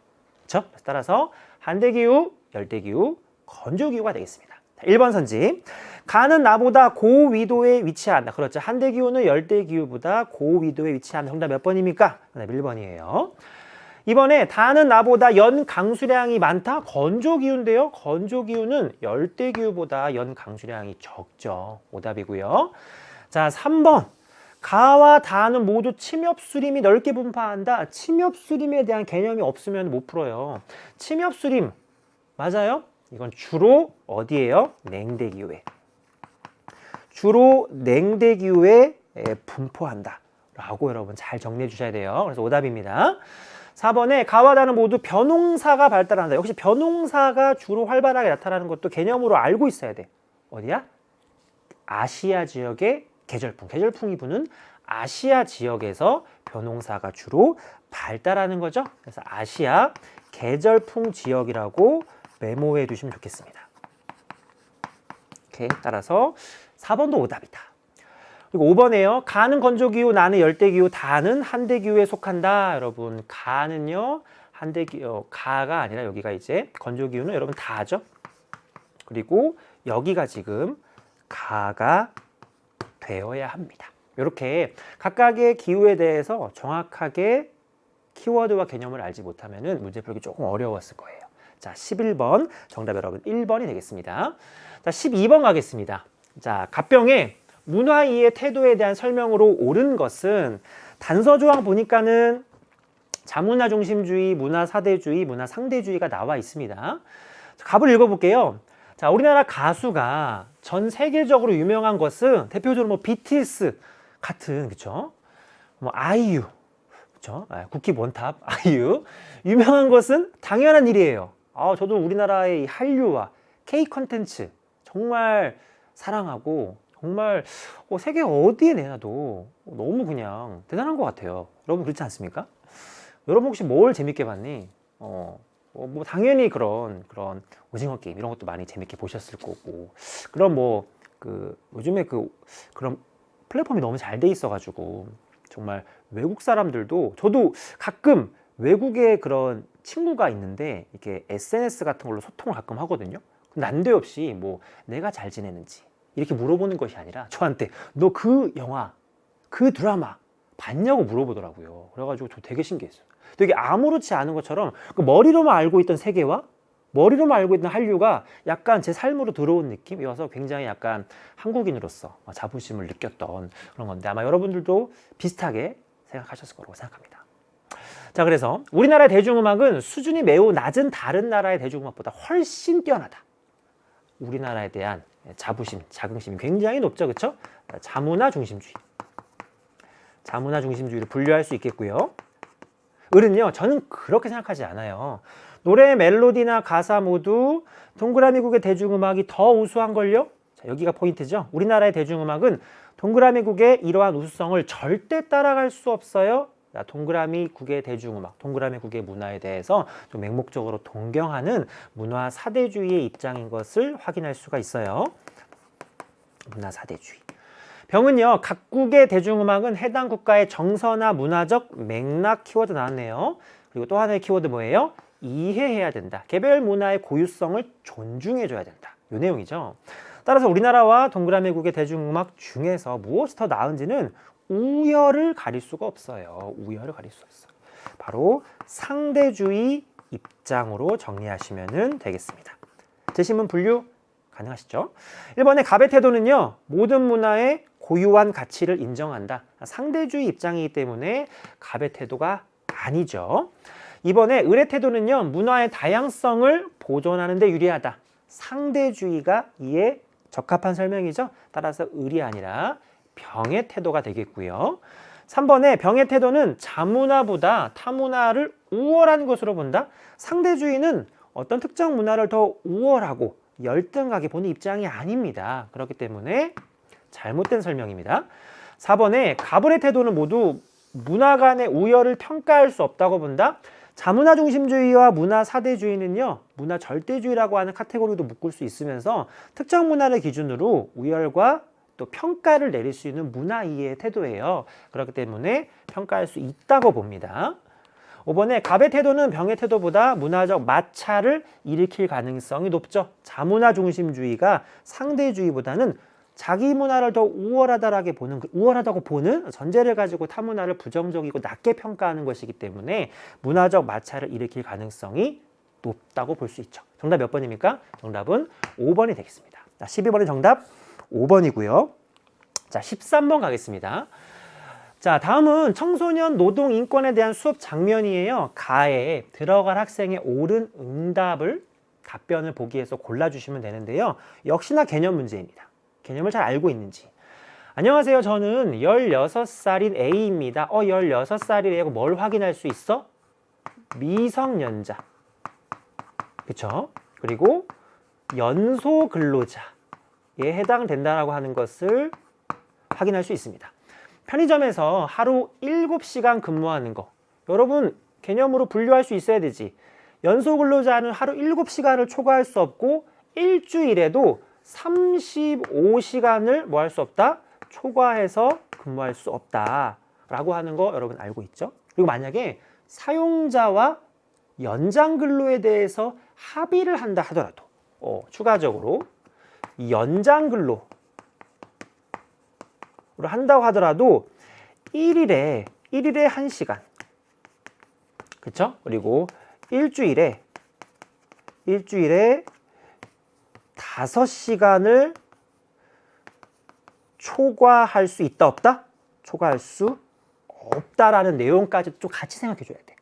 A: 그렇죠? 따라서 한대기후, 열대기후, 건조기후가 되겠습니다. 1번 선지. 가는 나보다 고위도에 위치한다. 그렇죠. 한대기후는 열대기후보다 고위도에 위치한다. 정답 몇 번입니까? 1번이에요. 이번에 다는 나보다 연 강수량이 많다. 건조기후인데요. 건조기후는 열대기후보다 연 강수량이 적죠. 오답이고요. 자, 3번. 가와 다는 모두 침엽수림이 넓게 분포한다. 침엽수림에 대한 개념이 없으면 못 풀어요. 침엽수림 맞아요? 이건 주로 어디예요? 냉대기후에. 주로 냉대기후에 분포한다 라고 여러분 잘 정리해 주셔야 돼요. 그래서 오답입니다. 4번에 가와 다는 모두 벼농사가 발달한다. 역시 벼농사가 주로 활발하게 나타나는 것도 개념으로 알고 있어야 돼. 어디야? 아시아 지역의 계절풍. 계절풍이 부는 아시아 지역에서 벼농사가 주로 발달하는 거죠. 그래서 아시아 계절풍 지역이라고 메모해 두시면 좋겠습니다. 오케이. 따라서 4번도 오답이다. 그리고 5번에요. 가는 건조기후, 나는 열대기후, 다는 한대기후에 속한다. 여러분, 가는요, 한대기후, 가가 아니라 여기가 이제 건조기후는 여러분 다죠. 그리고 여기가 지금 가가 되어야 합니다. 이렇게 각각의 기후에 대해서 정확하게 키워드와 개념을 알지 못하면 문제 풀기 조금 어려웠을 거예요. 자, 11번 정답 여러분 1번이 되겠습니다. 자, 12번 가겠습니다. 자, 갑병의 문화이의 태도에 대한 설명으로 옳은 것은 단서 조항 보니까는 자문화 중심주의, 문화 사대주의, 문화 상대주의가 나와 있습니다. 갑을 읽어볼게요. 자, 우리나라 가수가 전 세계적으로 유명한 것은 대표적으로 뭐 BTS 같은, 그쵸? 뭐 아이유, 그쵸? 국기 원탑 아이유. 유명한 것은 당연한 일이에요. 저도 우리나라의 이 한류와 K 콘텐츠 정말 사랑하고 정말 세계 어디에 내놔도 너무 그냥 대단한 것 같아요. 여러분 그렇지 않습니까? 여러분 혹시 뭘 재밌게 봤니? 뭐 당연히 그런 오징어 게임 이런 것도 많이 재밌게 보셨을 거고, 그런 요즘에 그런 플랫폼이 너무 잘 돼 있어가지고 정말 외국 사람들도, 저도 가끔 외국에 그런 친구가 있는데 이렇게 SNS 같은 걸로 소통을 가끔 하거든요. 난데없이 뭐 내가 잘 지내는지 이렇게 물어보는 것이 아니라 저한테 너 그 영화, 그 드라마 봤냐고 물어보더라고요. 그래가지고 저 되게 신기했어요. 되게 아무렇지 않은 것처럼 그 머리로만 알고 있던 세계와 머리로만 알고 있던 한류가 약간 제 삶으로 들어온 느낌이어서 굉장히 약간 한국인으로서 자부심을 느꼈던 그런 건데, 아마 여러분들도 비슷하게 생각하셨을 거라고 생각합니다. 자, 그래서 우리나라의 대중음악은 수준이 매우 낮은 다른 나라의 대중음악보다 훨씬 뛰어나다. 우리나라에 대한 자부심, 자긍심이 굉장히 높죠. 그렇죠? 자문화 중심주의. 자문화 중심주의를 분류할 수 있겠고요. 을은요, 저는 그렇게 생각하지 않아요. 노래 멜로디나 가사 모두 동그라미국의 대중음악이 더 우수한걸요? 자, 여기가 포인트죠. 우리나라의 대중음악은 동그라미국의 이러한 우수성을 절대 따라갈 수 없어요. 동그라미국의 대중음악, 동그라미국의 문화에 대해서 좀 맹목적으로 동경하는 문화 사대주의의 입장인 것을 확인할 수가 있어요. 문화 사대주의. 병은요, 각국의 대중음악은 해당 국가의 정서나 문화적 맥락 키워드 나왔네요. 그리고 또 하나의 키워드 뭐예요? 이해해야 된다. 개별 문화의 고유성을 존중해줘야 된다. 이 내용이죠. 따라서 우리나라와 동그라미국의 대중음악 중에서 무엇이 더 나은지는 우열을 가릴 수가 없어요. 우열을 가릴 수 없어요. 바로 상대주의 입장으로 정리하시면 되겠습니다. 제시문 분류 가능하시죠? 1번의 갑의 태도는요, 모든 문화의 고유한 가치를 인정한다. 상대주의 입장이기 때문에 갑의 태도가 아니죠. 2번의 을의 태도는요, 문화의 다양성을 보존하는 데 유리하다. 상대주의가 이에 적합한 설명이죠. 따라서 을이 아니라 병의 태도가 되겠고요. 3번의 병의 태도는 자문화보다 타문화를 우월한 것으로 본다. 상대주의는 어떤 특정 문화를 더 우월하고 열등하게 보는 입장이 아닙니다. 그렇기 때문에 잘못된 설명입니다. 4번의 갑을의 태도는 모두 문화 간의 우열을 평가할 수 없다고 본다. 자문화 중심주의와 문화 사대주의는요, 문화 절대주의라고 하는 카테고리도 묶을 수 있으면서 특정 문화를 기준으로 우열과 또 평가를 내릴 수 있는 문화 이해의 태도예요. 그렇기 때문에 평가할 수 있다고 봅니다. 5번에 갑의 태도는 병의 태도보다 문화적 마찰을 일으킬 가능성이 높죠. 자문화 중심주의가 상대주의보다는 자기 문화를 더 우월하다고 보는 전제를 가지고 타 문화를 부정적이고 낮게 평가하는 것이기 때문에 문화적 마찰을 일으킬 가능성이 높다고 볼 수 있죠. 정답 몇 번입니까? 정답은 5번이 되겠습니다. 12번의 정답 5번이고요. 자, 13번 가겠습니다. 자, 다음은 청소년 노동 인권에 대한 수업 장면이에요. 가에 들어갈 학생의 옳은 응답을 답변을 보기에서 골라주시면 되는데요. 역시나 개념 문제입니다. 개념을 잘 알고 있는지. 안녕하세요. 저는 16살인 A입니다. 16살이래요. 뭘 확인할 수 있어? 미성년자, 그쵸? 그리고 연소근로자에 해당된다라고 하는 것을 확인할 수 있습니다. 편의점에서 하루 7시간 근무하는 거, 여러분 개념으로 분류할 수 있어야 되지. 연소근로자는 하루 7시간을 초과할 수 없고 일주일에도 35시간을 뭐 할 수 없다? 초과해서 근무할 수 없다라고 하는 거 여러분 알고 있죠? 그리고 만약에 사용자와 연장 근로에 대해서 합의를 한다 하더라도 추가적으로 이 연장 근로를 한다고 하더라도 1일에 1시간, 그쵸? 그리고 일주일에 5시간을 초과할 수 있다 없다? 초과할 수 없다라는 내용까지 좀 같이 생각해 줘야 돼.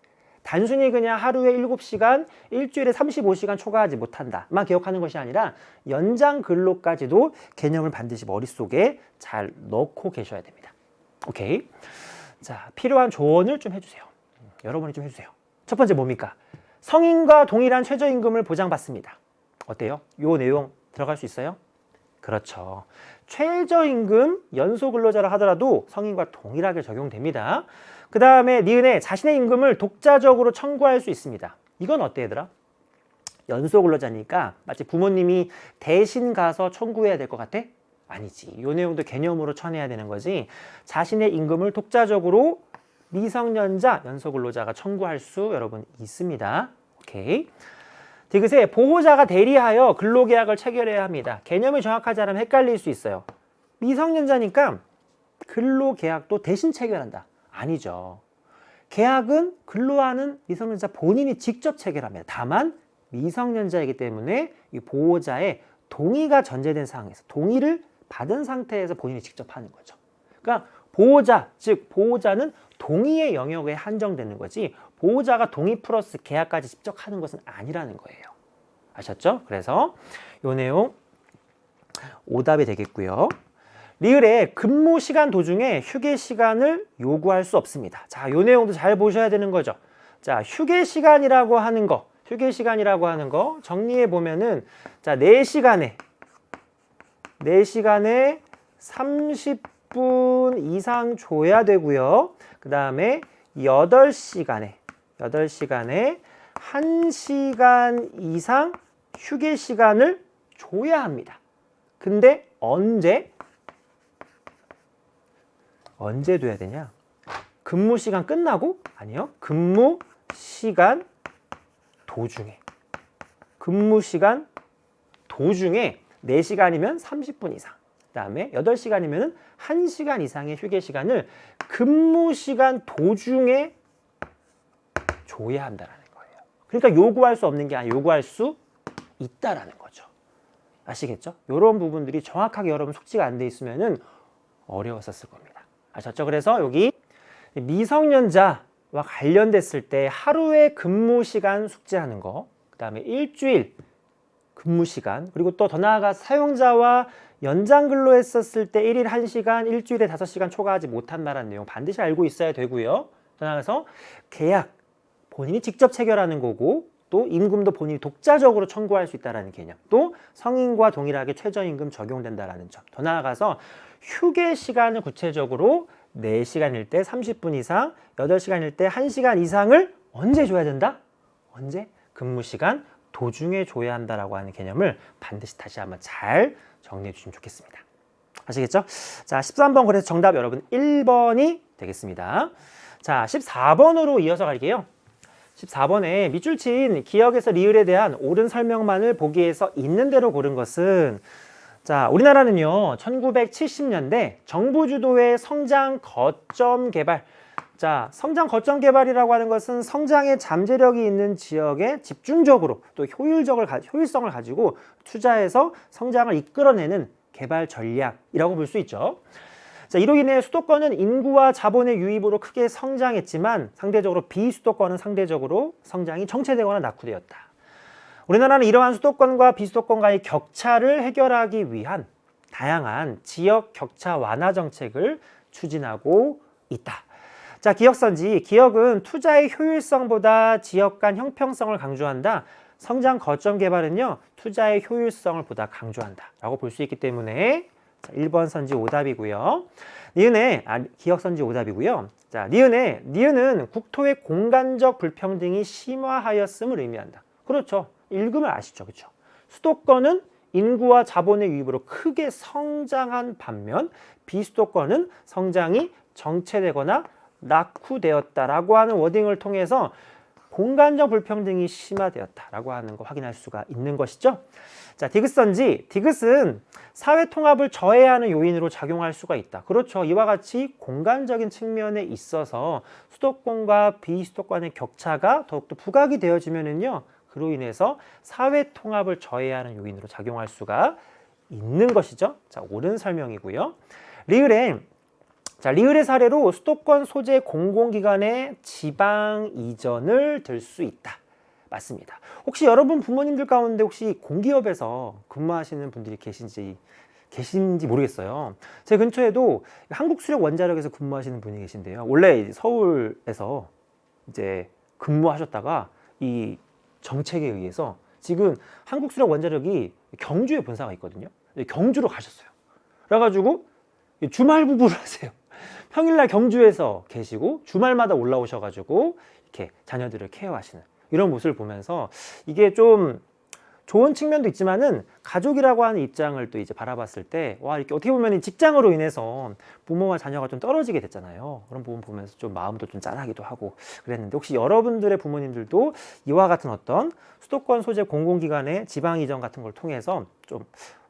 A: 단순히 그냥 하루에 7시간, 일주일에 35시간 초과하지 못한다만 기억하는 것이 아니라 연장 근로까지도 개념을 반드시 머릿속에 잘 넣고 계셔야 됩니다. 오케이. 자, 필요한 조언을 좀 해주세요. 여러분이 좀 해주세요. 첫 번째 뭡니까? 성인과 동일한 최저임금을 보장받습니다. 어때요? 요 내용 들어갈 수 있어요? 그렇죠. 최저임금 연소근로자라 하더라도 성인과 동일하게 적용됩니다. 그 다음에 니은에 자신의 임금을 독자적으로 청구할 수 있습니다. 이건 어때 얘들아? 연소근로자니까 마치 부모님이 대신 가서 청구해야 될 것 같아? 아니지. 이 내용도 개념으로 쳐내야 되는 거지. 자신의 임금을 독자적으로 미성년자 연소근로자가 청구할 수 여러분 있습니다. 오케이. 디귿에 보호자가 대리하여 근로계약을 체결해야 합니다. 개념이 정확하지 않으면 헷갈릴 수 있어요. 미성년자니까 근로계약도 대신 체결한다. 아니죠. 계약은 근로하는 미성년자 본인이 직접 체결합니다. 다만 미성년자이기 때문에 이 보호자의 동의가 전제된 상황에서 동의를 받은 상태에서 본인이 직접 하는 거죠. 그러니까 보호자, 즉 보호자는 동의의 영역에 한정되는 거지 보호자가 동의 플러스 계약까지 직접 하는 것은 아니라는 거예요. 아셨죠? 그래서 이 내용 오답이 되겠고요. 리을에 근무 시간 도중에 휴게 시간을 요구할 수 없습니다. 자, 이 내용도 잘 보셔야 되는 거죠. 자, 휴게 시간이라고 하는 거 정리해 보면은 자, 4시간에 30분 이상 줘야 되고요. 그 다음에 8시간에 1시간 이상 휴게 시간을 줘야 합니다. 근데 언제 둬야 되냐? 근무 시간 끝나고? 아니요. 근무 시간 도중에 4시간이면 30분 이상, 그 다음에 8시간이면 1시간 이상의 휴게 시간을 근무 시간 도중에 줘야 한다는 거예요. 그러니까 요구할 수 없는 게 아니라 요구할 수 있다라는 거죠. 아시겠죠? 이런 부분들이 정확하게 여러분 숙지가 안 돼 있으면은 어려웠었을 겁니다. 아셨죠? 그래서 여기 미성년자와 관련됐을 때 하루의 근무 시간 숙지하는 거, 그 다음에 일주일 근무 시간, 그리고 또 더 나아가 사용자와 연장 근로했었을 때 1일 1시간, 일주일에 5시간 초과하지 못한다는 내용 반드시 알고 있어야 되고요. 더 나아가서 계약, 본인이 직접 체결하는 거고 또 임금도 본인이 독자적으로 청구할 수 있다는 개념, 또 성인과 동일하게 최저임금 적용된다는 점, 더 나아가서 휴게 시간을 구체적으로 4시간일 때 30분 이상, 8시간일 때 1시간 이상을 언제 줘야 된다? 언제? 근무 시간 도중에 줘야 한다라고 하는 개념을 반드시 다시 한번 잘 정리해 주시면 좋겠습니다. 아시겠죠? 자, 13번 그래서 정답 여러분 1번이 되겠습니다. 자, 14번으로 이어서 갈게요. 14번에 밑줄 친 기역에서 리을에 대한 옳은 설명만을 보기에서 있는 대로 고른 것은, 자, 우리나라는요 1970년대 정부 주도의 성장 거점 개발, 자, 성장 거점 개발이라고 하는 것은 성장의 잠재력이 있는 지역에 집중적으로 또 효율성을 가지고 투자해서 성장을 이끌어내는 개발 전략이라고 볼 수 있죠. 자, 이로 인해 수도권은 인구와 자본의 유입으로 크게 성장했지만 상대적으로 비수도권은 상대적으로 성장이 정체되거나 낙후되었다. 우리나라는 이러한 수도권과 비수도권과의 격차를 해결하기 위한 다양한 지역 격차 완화 정책을 추진하고 있다. 자, 기억선지. 기억은 투자의 효율성보다 지역 간 형평성을 강조한다. 성장 거점 개발은요, 투자의 효율성을 보다 강조한다 라고 볼 수 있기 때문에 자, 1번 선지 오답이고요. 니은의 기억선지 오답이고요. 자, 니은은 국토의 공간적 불평등이 심화하였음을 의미한다. 그렇죠. 읽으면 아시죠. 그렇죠. 수도권은 인구와 자본의 유입으로 크게 성장한 반면 비수도권은 성장이 정체되거나 낙후되었다라고 하는 워딩을 통해서 공간적 불평등이 심화되었다라고 하는 거 확인할 수가 있는 것이죠. 자, 디귿선지. 디귿은 사회 통합을 저해하는 요인으로 작용할 수가 있다. 그렇죠. 이와 같이 공간적인 측면에 있어서 수도권과 비수도권의 격차가 더욱더 부각이 되어지면은요, 그로 인해서 사회 통합을 저해하는 요인으로 작용할 수가 있는 것이죠. 자, 옳은 설명이고요. 리을의 사례로 수도권 소재 공공기관의 지방 이전을 들 수 있다. 맞습니다. 혹시 여러분 부모님들 가운데 혹시 공기업에서 근무하시는 분들이 계신지 모르겠어요. 제 근처에도 한국수력원자력에서 근무하시는 분이 계신데요. 원래 서울에서 이제 근무하셨다가 이 정책에 의해서 지금 한국수력원자력이 경주에 본사가 있거든요. 경주로 가셨어요. 그래가지고 주말 부부를 하세요. 평일날 경주에서 계시고 주말마다 올라오셔가지고 이렇게 자녀들을 케어하시는 이런 모습을 보면서 이게 좀 좋은 측면도 있지만은 가족이라고 하는 입장을 또 이제 바라봤을 때 와, 이렇게 어떻게 보면 직장으로 인해서 부모와 자녀가 좀 떨어지게 됐잖아요. 그런 부분 보면서 좀 마음도 좀 짠하기도 하고 그랬는데 혹시 여러분들의 부모님들도 이와 같은 어떤 수도권 소재 공공기관의 지방 이전 같은 걸 통해서 좀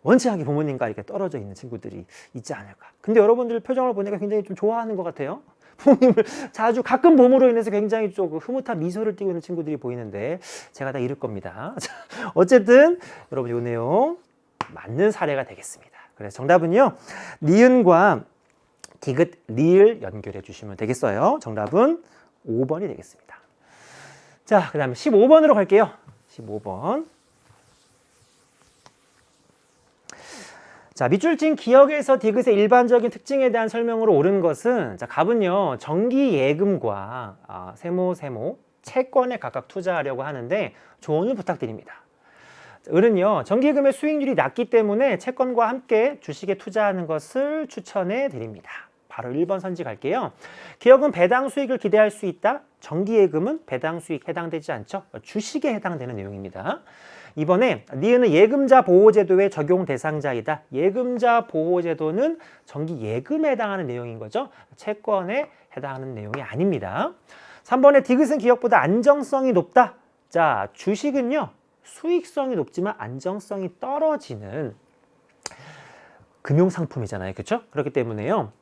A: 원치 않게 부모님과 이렇게 떨어져 있는 친구들이 있지 않을까. 근데 여러분들 표정을 보니까 굉장히 좀 좋아하는 것 같아요. 부모님을 자주 가끔 봄으로 인해서 굉장히 좀 흐뭇한 미소를 띠고 있는 친구들이 보이는데 제가 다 잃을 겁니다. 어쨌든 여러분 이 내용 맞는 사례가 되겠습니다. 그래서 정답은요, 니은과 디귿, 리을 연결해 주시면 되겠어요. 정답은 5번이 되겠습니다. 자, 그 다음에 15번으로 갈게요. 15번. 자, 밑줄 친 기억에서 디귿의 일반적인 특징에 대한 설명으로 옳은 것은, 자, 갑은요, 정기 예금과 세모, 채권에 각각 투자하려고 하는데 조언을 부탁드립니다. 을은요, 정기예금의 수익률이 낮기 때문에 채권과 함께 주식에 투자하는 것을 추천해 드립니다. 바로 1번 선지 갈게요. 기억은 배당 수익을 기대할 수 있다. 정기예금은 배당 수익 해당되지 않죠. 주식에 해당되는 내용입니다. 이번에 니은은 예금자 보호제도의 적용 대상자이다. 예금자 보호제도는 정기예금에 해당하는 내용인 거죠. 채권에 해당하는 내용이 아닙니다. 3번에 디귿은 기억보다 안정성이 높다. 자, 주식은요, 수익성이 높지만 안정성이 떨어지는 금융상품이잖아요. 그렇죠? 그렇기 때문에요,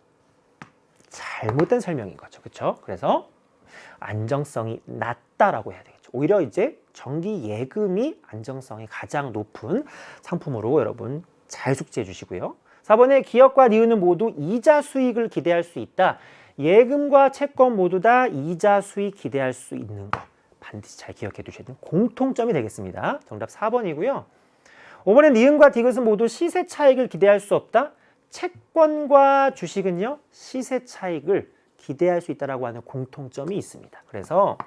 A: 잘못된 설명인 거죠. 그렇죠? 그래서 안정성이 낮다라고 해야 되겠죠. 오히려 이제 정기 예금이 안정성이 가장 높은 상품으로 여러분 잘 숙지해 주시고요. 4번에 기억과 니은은 모두 이자 수익을 기대할 수 있다. 예금과 채권 모두 다 이자 수익 기대할 수 있는 거 반드시 잘 기억해 두셔야 되는 공통점이 되겠습니다. 정답 4번이고요. 5번에 니은과 디귿은 모두 시세 차익을 기대할 수 없다. 채권과 주식은요, 시세 차익을 기대할 수 있다라고 하는 공통점이 있습니다. 그래서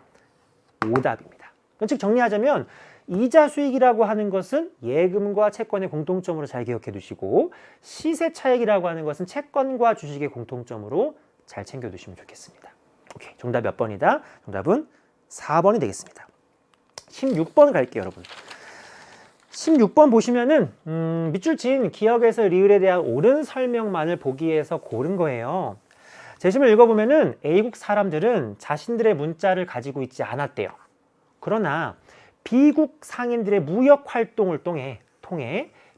A: 오답입니다. 즉 정리하자면 이자 수익이라고 하는 것은 예금과 채권의 공통점으로 잘 기억해 두시고, 시세 차익이라고 하는 것은 채권과 주식의 공통점으로 잘 챙겨 두시면 좋겠습니다. 오케이, 정답 몇 번이다? 정답은 4번이 되겠습니다. 16번 갈게요, 여러분. 16번 보시면은 밑줄 친 기억에서 리을에 대한 옳은 설명만을 보기 위해서 고른 거예요. 재심을 읽어보면은 A국 사람들은 자신들의 문자를 가지고 있지 않았대요. 그러나 B국 상인들의 무역 활동을 통해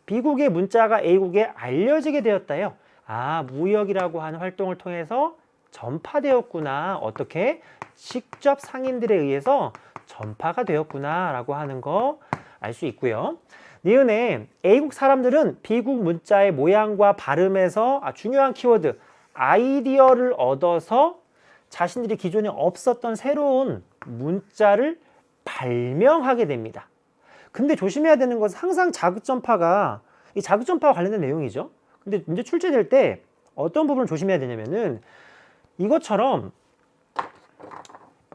A: B국의 문자가 A국에 알려지게 되었다요. 아, 무역이라고 하는 활동을 통해서 전파되었구나. 어떻게? 직접 상인들에 의해서 전파가 되었구나 라고 하는 거 알 수 있고요. 니은에 A국 사람들은 B국 문자의 모양과 발음에서 중요한 키워드 아이디어를 얻어서 자신들이 기존에 없었던 새로운 문자를 발명하게 됩니다. 근데 조심해야 되는 것은 항상 자극전파가 이 자극전파와 관련된 내용이죠. 근데 문제 출제될 때 어떤 부분을 조심해야 되냐면은 이것처럼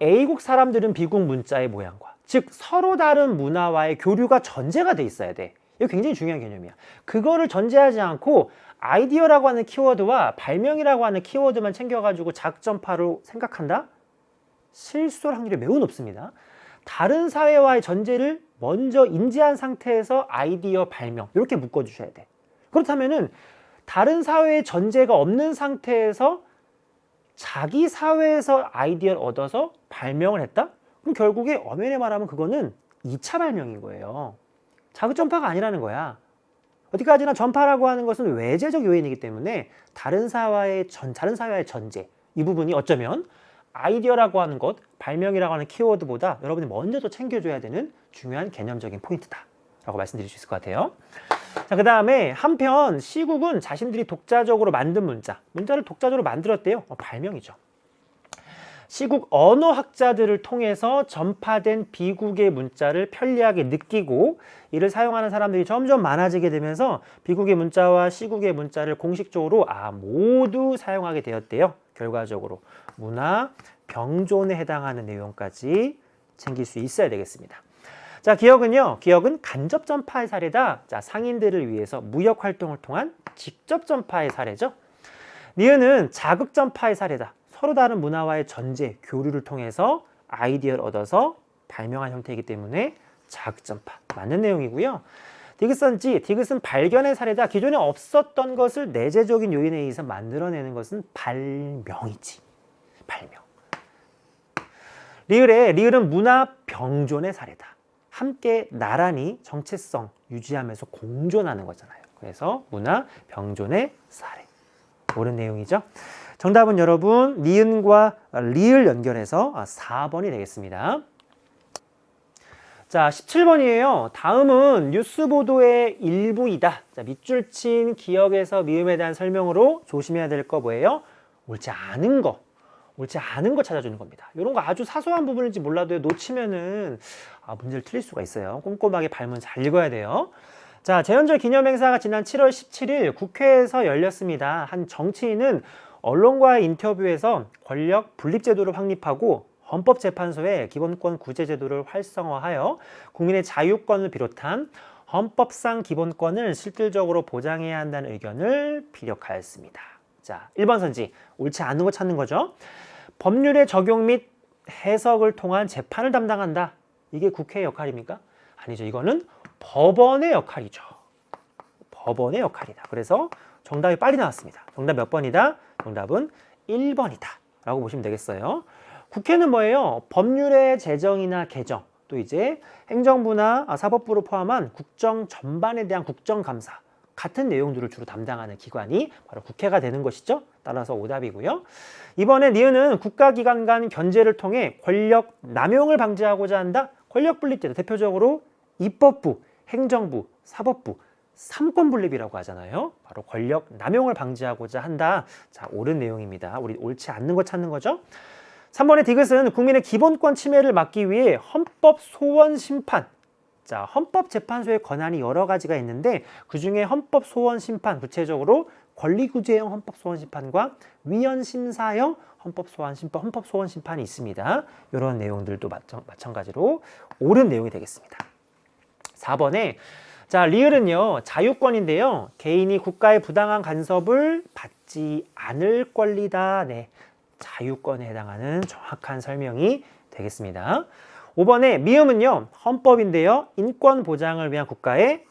A: A국 사람들은 B국 문자의 모양과, 즉 서로 다른 문화와의 교류가 전제가 돼 있어야 돼. 이거 굉장히 중요한 개념이야. 그거를 전제하지 않고 아이디어라고 하는 키워드와 발명이라고 하는 키워드만 챙겨가지고 자극전파로 생각한다? 실수할 확률이 매우 높습니다. 다른 사회와의 전제를 먼저 인지한 상태에서 아이디어 발명 이렇게 묶어주셔야 돼. 그렇다면은 다른 사회의 전제가 없는 상태에서 자기 사회에서 아이디어를 얻어서 발명을 했다? 그럼 결국에 엄연히 말하면 그거는 2차 발명인 거예요. 자극전파가 아니라는 거야. 어디까지나 전파라고 하는 것은 외재적 요인이기 때문에 다른 사회의 전제, 이 부분이 어쩌면 아이디어라고 하는 것, 발명이라고 하는 키워드보다 여러분이 먼저 더 챙겨줘야 되는 중요한 개념적인 포인트다 라고 말씀드릴 수 있을 것 같아요. 자, 그 다음에 한편 C국은 자신들이 독자적으로 만든 문자를 독자적으로 만들었대요. 발명이죠. C국 언어학자들을 통해서 전파된 B국의 문자를 편리하게 느끼고 이를 사용하는 사람들이 점점 많아지게 되면서 B국의 문자와 C국의 문자를 공식적으로 모두 사용하게 되었대요. 결과적으로 문화 병존에 해당하는 내용까지 챙길 수 있어야 되겠습니다. 자, 기억은요. 기억은 간접 전파의 사례다. 자, 상인들을 위해서 무역 활동을 통한 직접 전파의 사례죠. 니은은 자극 전파의 사례다. 서로 다른 문화와의 전제, 교류를 통해서 아이디어를 얻어서 발명한 형태이기 때문에 자극 전파. 맞는 내용이고요. 디귿은 발견의 사례다. 기존에 없었던 것을 내재적인 요인에 의해서 만들어내는 것은 발명이지. 발명. 리을은 문화 병존의 사례다. 함께 나란히 정체성 유지하면서 공존하는 거잖아요. 그래서 문화 병존의 사례. 옳은 내용이죠. 정답은 여러분 니은과 리을 연결해서 4번이 되겠습니다. 자, 17번이에요. 다음은 뉴스 보도의 일부이다. 자, 밑줄 친 기억에서 미음에 대한 설명으로 조심해야 될 거 뭐예요? 옳지 않은 거 찾아주는 겁니다. 이런 거 아주 사소한 부분인지 몰라도 놓치면은 문제를 틀릴 수가 있어요. 꼼꼼하게 발문 잘 읽어야 돼요. 자, 제헌절 기념행사가 지난 7월 17일 국회에서 열렸습니다. 한 정치인은 언론과의 인터뷰에서 권력 분립제도를 확립하고 헌법재판소의 기본권 구제제도를 활성화하여 국민의 자유권을 비롯한 헌법상 기본권을 실질적으로 보장해야 한다는 의견을 피력하였습니다. 자, 1번 선지, 옳지 않은 거 찾는 거죠. 법률의 적용 및 해석을 통한 재판을 담당한다. 이게 국회의 역할입니까? 아니죠. 이거는 법원의 역할이죠. 법원의 역할이다. 그래서 정답이 빨리 나왔습니다. 정답 몇 번이다? 정답은 1번이다. 라고 보시면 되겠어요. 국회는 뭐예요? 법률의 제정이나 개정, 또 이제 행정부나 사법부를 포함한 국정 전반에 대한 국정감사, 같은 내용들을 주로 담당하는 기관이 바로 국회가 되는 것이죠. 따라서 오답이고요. 이번에 니은은 국가기관 간 견제를 통해 권력 남용을 방지하고자 한다. 권력 분립제도 대표적으로 입법부, 행정부, 사법부, 삼권 분립이라고 하잖아요. 바로 권력 남용을 방지하고자 한다. 자, 옳은 내용입니다. 우리 옳지 않는 거 찾는 거죠. 3번의 디귿은 국민의 기본권 침해를 막기 위해 헌법 소원 심판. 자, 헌법재판소의 권한이 여러 가지가 있는데 그중에 헌법 소원 심판, 구체적으로 권리구제형 헌법 소원 심판과 위헌심사형 헌법 소원 심판이 있습니다. 이런 내용들도 마찬가지로 옳은 내용이 되겠습니다. 4번에 자, 리을은요, 자유권인데요. 개인이 국가의 부당한 간섭을 받지 않을 권리다. 네, 자유권에 해당하는 정확한 설명이 되겠습니다. 5번에 미음은요, 헌법인데요. 인권 보장을 위한 국가의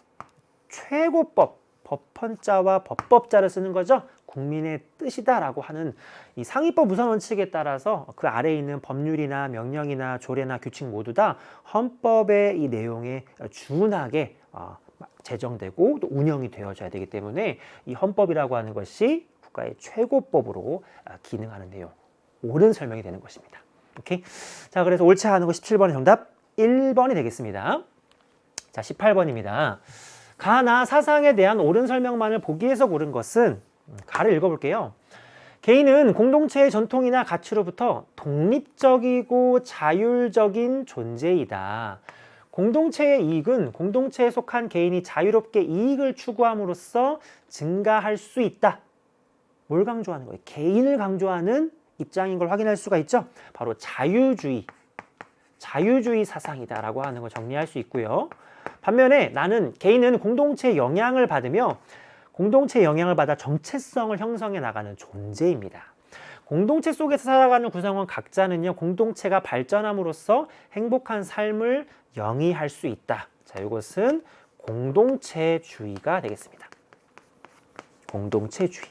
A: 최고법, 법헌자와 법법자를 쓰는 거죠. 국민의 뜻이다라고 하는 이 상위법 우선 원칙에 따라서 그 아래에 있는 법률이나 명령이나 조례나 규칙 모두 다 헌법의 이 내용에 준하게 제정되고 또 운영이 되어져야 되기 때문에 이 헌법이라고 하는 것이 국가의 최고법으로 기능하는 내용, 옳은 설명이 되는 것입니다. 오케이? 자, 그래서 옳지 않은 거 17번의 정답 1번이 되겠습니다. 자, 18번입니다. 가나 사상에 대한 옳은 설명만을 보기 위해서 고른 것은 가를 읽어볼게요. 개인은 공동체의 전통이나 가치로부터 독립적이고 자율적인 존재이다. 공동체의 이익은 공동체에 속한 개인이 자유롭게 이익을 추구함으로써 증가할 수 있다. 뭘 강조하는 거예요? 개인을 강조하는 입장인 걸 확인할 수가 있죠. 바로 자유주의 사상이다라고 하는 걸 정리할 수 있고요. 반면에 개인은 공동체의 영향을 받으며 공동체의 영향을 받아 정체성을 형성해 나가는 존재입니다. 공동체 속에서 살아가는 구성원 각자는요, 공동체가 발전함으로써 행복한 삶을 영위할 수 있다. 자, 이것은 공동체주의가 되겠습니다. 공동체주의.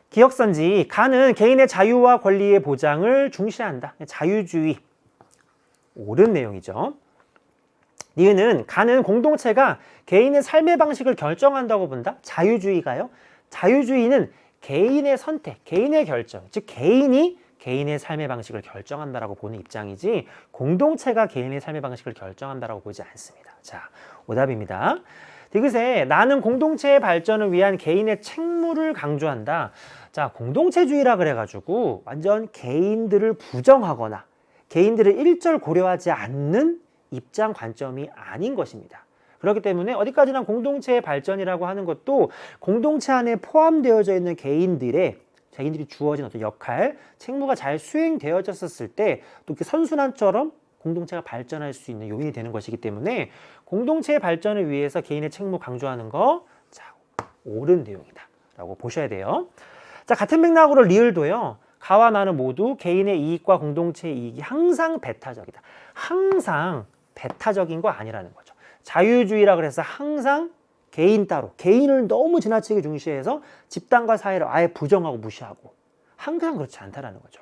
A: 기억선지, 가는 개인의 자유와 권리의 보장을 중시한다. 자유주의. 옳은 내용이죠. 니은은 가는 공동체가 개인의 삶의 방식을 결정한다고 본다. 자유주의가요. 자유주의는 개인의 선택, 개인의 결정, 즉 개인이 개인의 삶의 방식을 결정한다라고 보는 입장이지 공동체가 개인의 삶의 방식을 결정한다라고 보지 않습니다. 자, 오답입니다. 디귿에 나는 공동체의 발전을 위한 개인의 책무를 강조한다. 자, 공동체주의라 그래가지고 완전 개인들을 부정하거나 개인들을 일절 고려하지 않는 입장 관점이 아닌 것입니다. 그렇기 때문에 어디까지나 공동체의 발전이라고 하는 것도 공동체 안에 포함되어져 있는 개인들이 주어진 어떤 역할, 책무가 잘 수행되어졌을 때 또 이렇게 선순환처럼 공동체가 발전할 수 있는 요인이 되는 것이기 때문에 공동체의 발전을 위해서 개인의 책무 강조하는 거, 자, 옳은 내용이다 라고 보셔야 돼요. 자, 같은 맥락으로 리을도요. 가와 나는 모두 개인의 이익과 공동체의 이익이 항상 배타적이다. 항상 배타적인 거 아니라는 거죠. 자유주의라 그래서 항상 개인 따로, 개인을 너무 지나치게 중시해서 집단과 사회를 아예 부정하고 무시하고 항상 그렇지 않다라는 거죠.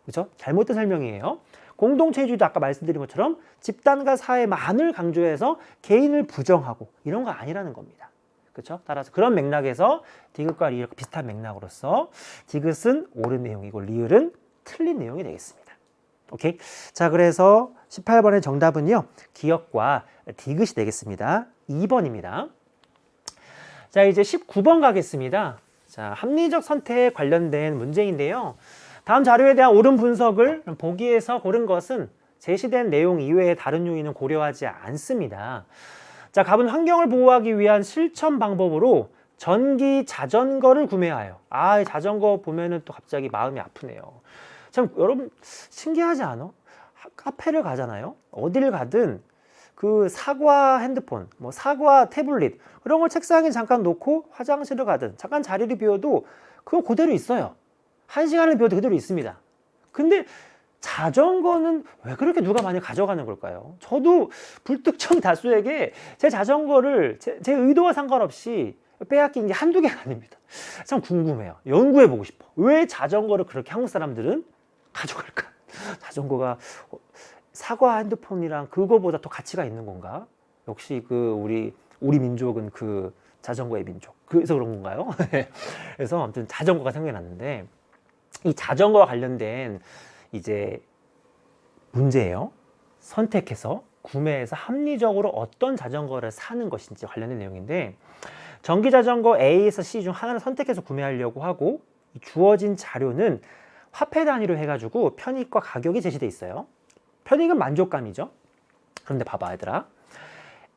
A: 그렇죠? 잘못된 설명이에요. 공동체주의도 아까 말씀드린 것처럼 집단과 사회만을 강조해서 개인을 부정하고 이런 거 아니라는 겁니다. 그렇죠? 따라서 그런 맥락에서 디귿과 리을 비슷한 맥락으로서 디귿은 옳은 내용이고 리을은 틀린 내용이 되겠습니다. 오케이? 자, 그래서 18번의 정답은요. 기억과 디귿이 되겠습니다. 2번입니다. 자, 이제 19번 가겠습니다. 자, 합리적 선택에 관련된 문제인데요. 다음 자료에 대한 옳은 분석을 보기에서 고른 것은 제시된 내용 이외의 다른 요인은 고려하지 않습니다. 자, 갑은 환경을 보호하기 위한 실천 방법으로 전기 자전거를 구매하여. 아, 자전거 보면은 또 갑자기 마음이 아프네요. 참, 여러분, 신기하지 않아? 카페를 가잖아요. 어딜 가든 그 사과 핸드폰, 뭐 사과 태블릿 이런 걸 책상에 잠깐 놓고 화장실을 가든 잠깐 자리를 비워도 그건 그대로 있어요. 1시간을 비워도 그대로 있습니다. 근데 자전거는 왜 그렇게 누가 많이 가져가는 걸까요? 저도 불특정 다수에게 제 자전거를 제 의도와 상관없이 빼앗긴 게 한두 개가 아닙니다. 참 궁금해요. 연구해보고 싶어. 왜 자전거를 그렇게 한국 사람들은 가져갈까? 자전거가 사과 핸드폰이랑 그거보다 더 가치가 있는 건가? 역시 우리 민족은 그 자전거의 민족. 그래서 그런 건가요? 그래서 아무튼 자전거가 생각이 났는데 이 자전거와 관련된 이제 문제예요. 선택해서 구매해서 합리적으로 어떤 자전거를 사는 것인지 관련된 내용인데 전기 자전거 A에서 C 중 하나를 선택해서 구매하려고 하고 주어진 자료는 화폐 단위로 해가지고 편익과 가격이 제시돼 있어요. 편익은 만족감이죠. 그런데 봐봐 얘들아.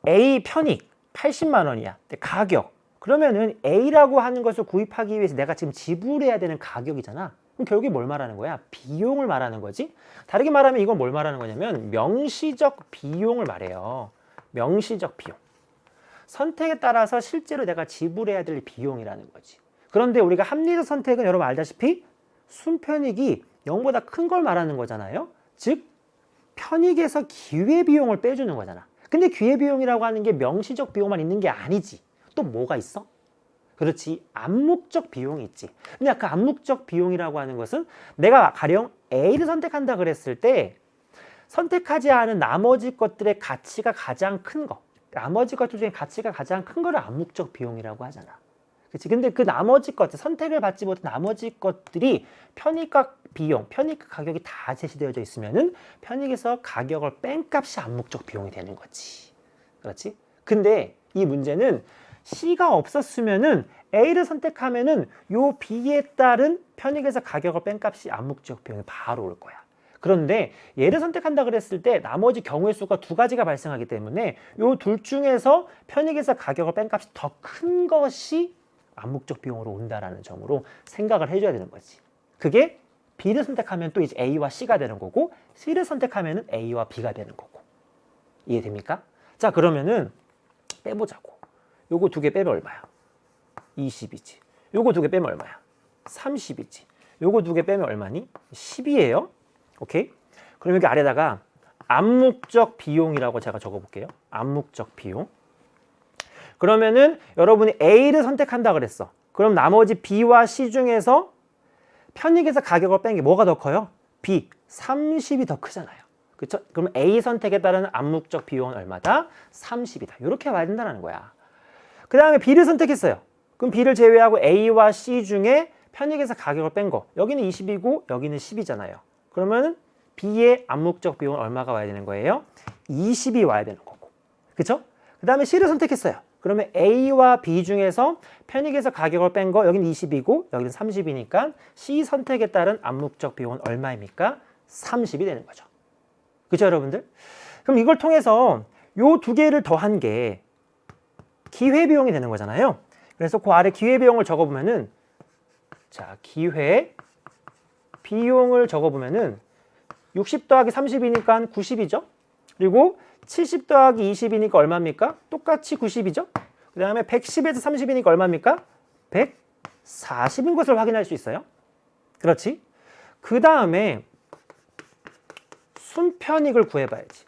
A: A 편익 80만 원이야. 근데 가격. 그러면은 A라고 하는 것을 구입하기 위해서 내가 지금 지불해야 되는 가격이잖아. 그럼 결국에 뭘 말하는 거야? 비용을 말하는 거지. 다르게 말하면 이건 뭘 말하는 거냐면 명시적 비용을 말해요. 명시적 비용. 선택에 따라서 실제로 내가 지불해야 될 비용이라는 거지. 그런데 우리가 합리적 선택은 여러분 알다시피 순편익이 0보다 큰 걸 말하는 거잖아요. 즉 편익에서 기회비용을 빼주는 거잖아. 근데 기회비용이라고 하는 게 명시적 비용만 있는 게 아니지. 또 뭐가 있어? 그렇지, 암묵적 비용이 있지. 근데 아까 암묵적 비용이라고 하는 것은 내가 가령 A를 선택한다 그랬을 때 선택하지 않은 나머지 것들의 가치가 가장 큰 거, 나머지 것들 중에 가치가 가장 큰 거를 암묵적 비용이라고 하잖아. 그렇지? 근데 그 나머지 것들, 선택을 받지 못한 나머지 것들이 편익과 비용, 편익과 가격이 다 제시되어져 있으면은 편익에서 가격을 뺀 값이 암묵적 비용이 되는 거지. 그렇지? 근데 이 문제는 C가 없었으면은 A를 선택하면은 요 B에 따른 편익에서 가격을 뺀 값이 암묵적 비용이 바로 올 거야. 그런데 얘를 선택한다 그랬을 때 나머지 경우의 수가 두 가지가 발생하기 때문에 요 둘 중에서 편익에서 가격을 뺀 값이 더 큰 것이 암묵적 비용으로 온다라는 점으로 생각을 해줘야 되는 거지. 그게 B를 선택하면 또 이제 A와 C가 되는 거고 C를 선택하면 A와 B가 되는 거고. 이해됩니까? 자, 그러면은 빼보자고. 요거 두 개 빼면 얼마야? 20이지. 요거 두 개 빼면 얼마야? 30이지. 요거 두 개 빼면 얼마니? 10이에요. 오케이? 그럼 여기 아래다가 암묵적 비용이라고 제가 적어볼게요. 암묵적 비용. 그러면은 여러분이 A를 선택한다 그랬어. 그럼 나머지 B와 C 중에서 편익에서 가격을 뺀 게 뭐가 더 커요? B, 30이 더 크잖아요. 그렇죠? 그럼 A 선택에 따른 암묵적 비용은 얼마다? 30이다. 이렇게 와야 된다는 거야. 그 다음에 B를 선택했어요. 그럼 B를 제외하고 A와 C 중에 편익에서 가격을 뺀 거. 여기는 20이고 여기는 10이잖아요. 그러면 B의 암묵적 비용은 얼마가 와야 되는 거예요? 20이 와야 되는 거고. 그렇죠? 그 다음에 C를 선택했어요. 그러면 A와 B 중에서 편익에서 가격을 뺀 거 여기는 20이고 여기는 30이니까 C 선택에 따른 암묵적 비용은 얼마입니까? 30이 되는 거죠. 그렇죠, 여러분들? 그럼 이걸 통해서 요 두 개를 더한 게 기회비용이 되는 거잖아요. 그래서 그 아래 기회비용을 적어보면은 자, 기회비용을 적어보면은 60 더하기 30이니까 90이죠. 그리고 70 더하기 20이니까 얼마입니까? 똑같이 90이죠. 그 다음에 110에서 30이니까 얼마입니까? 140인 것을 확인할 수 있어요. 그렇지? 그 다음에 순편익을 구해봐야지.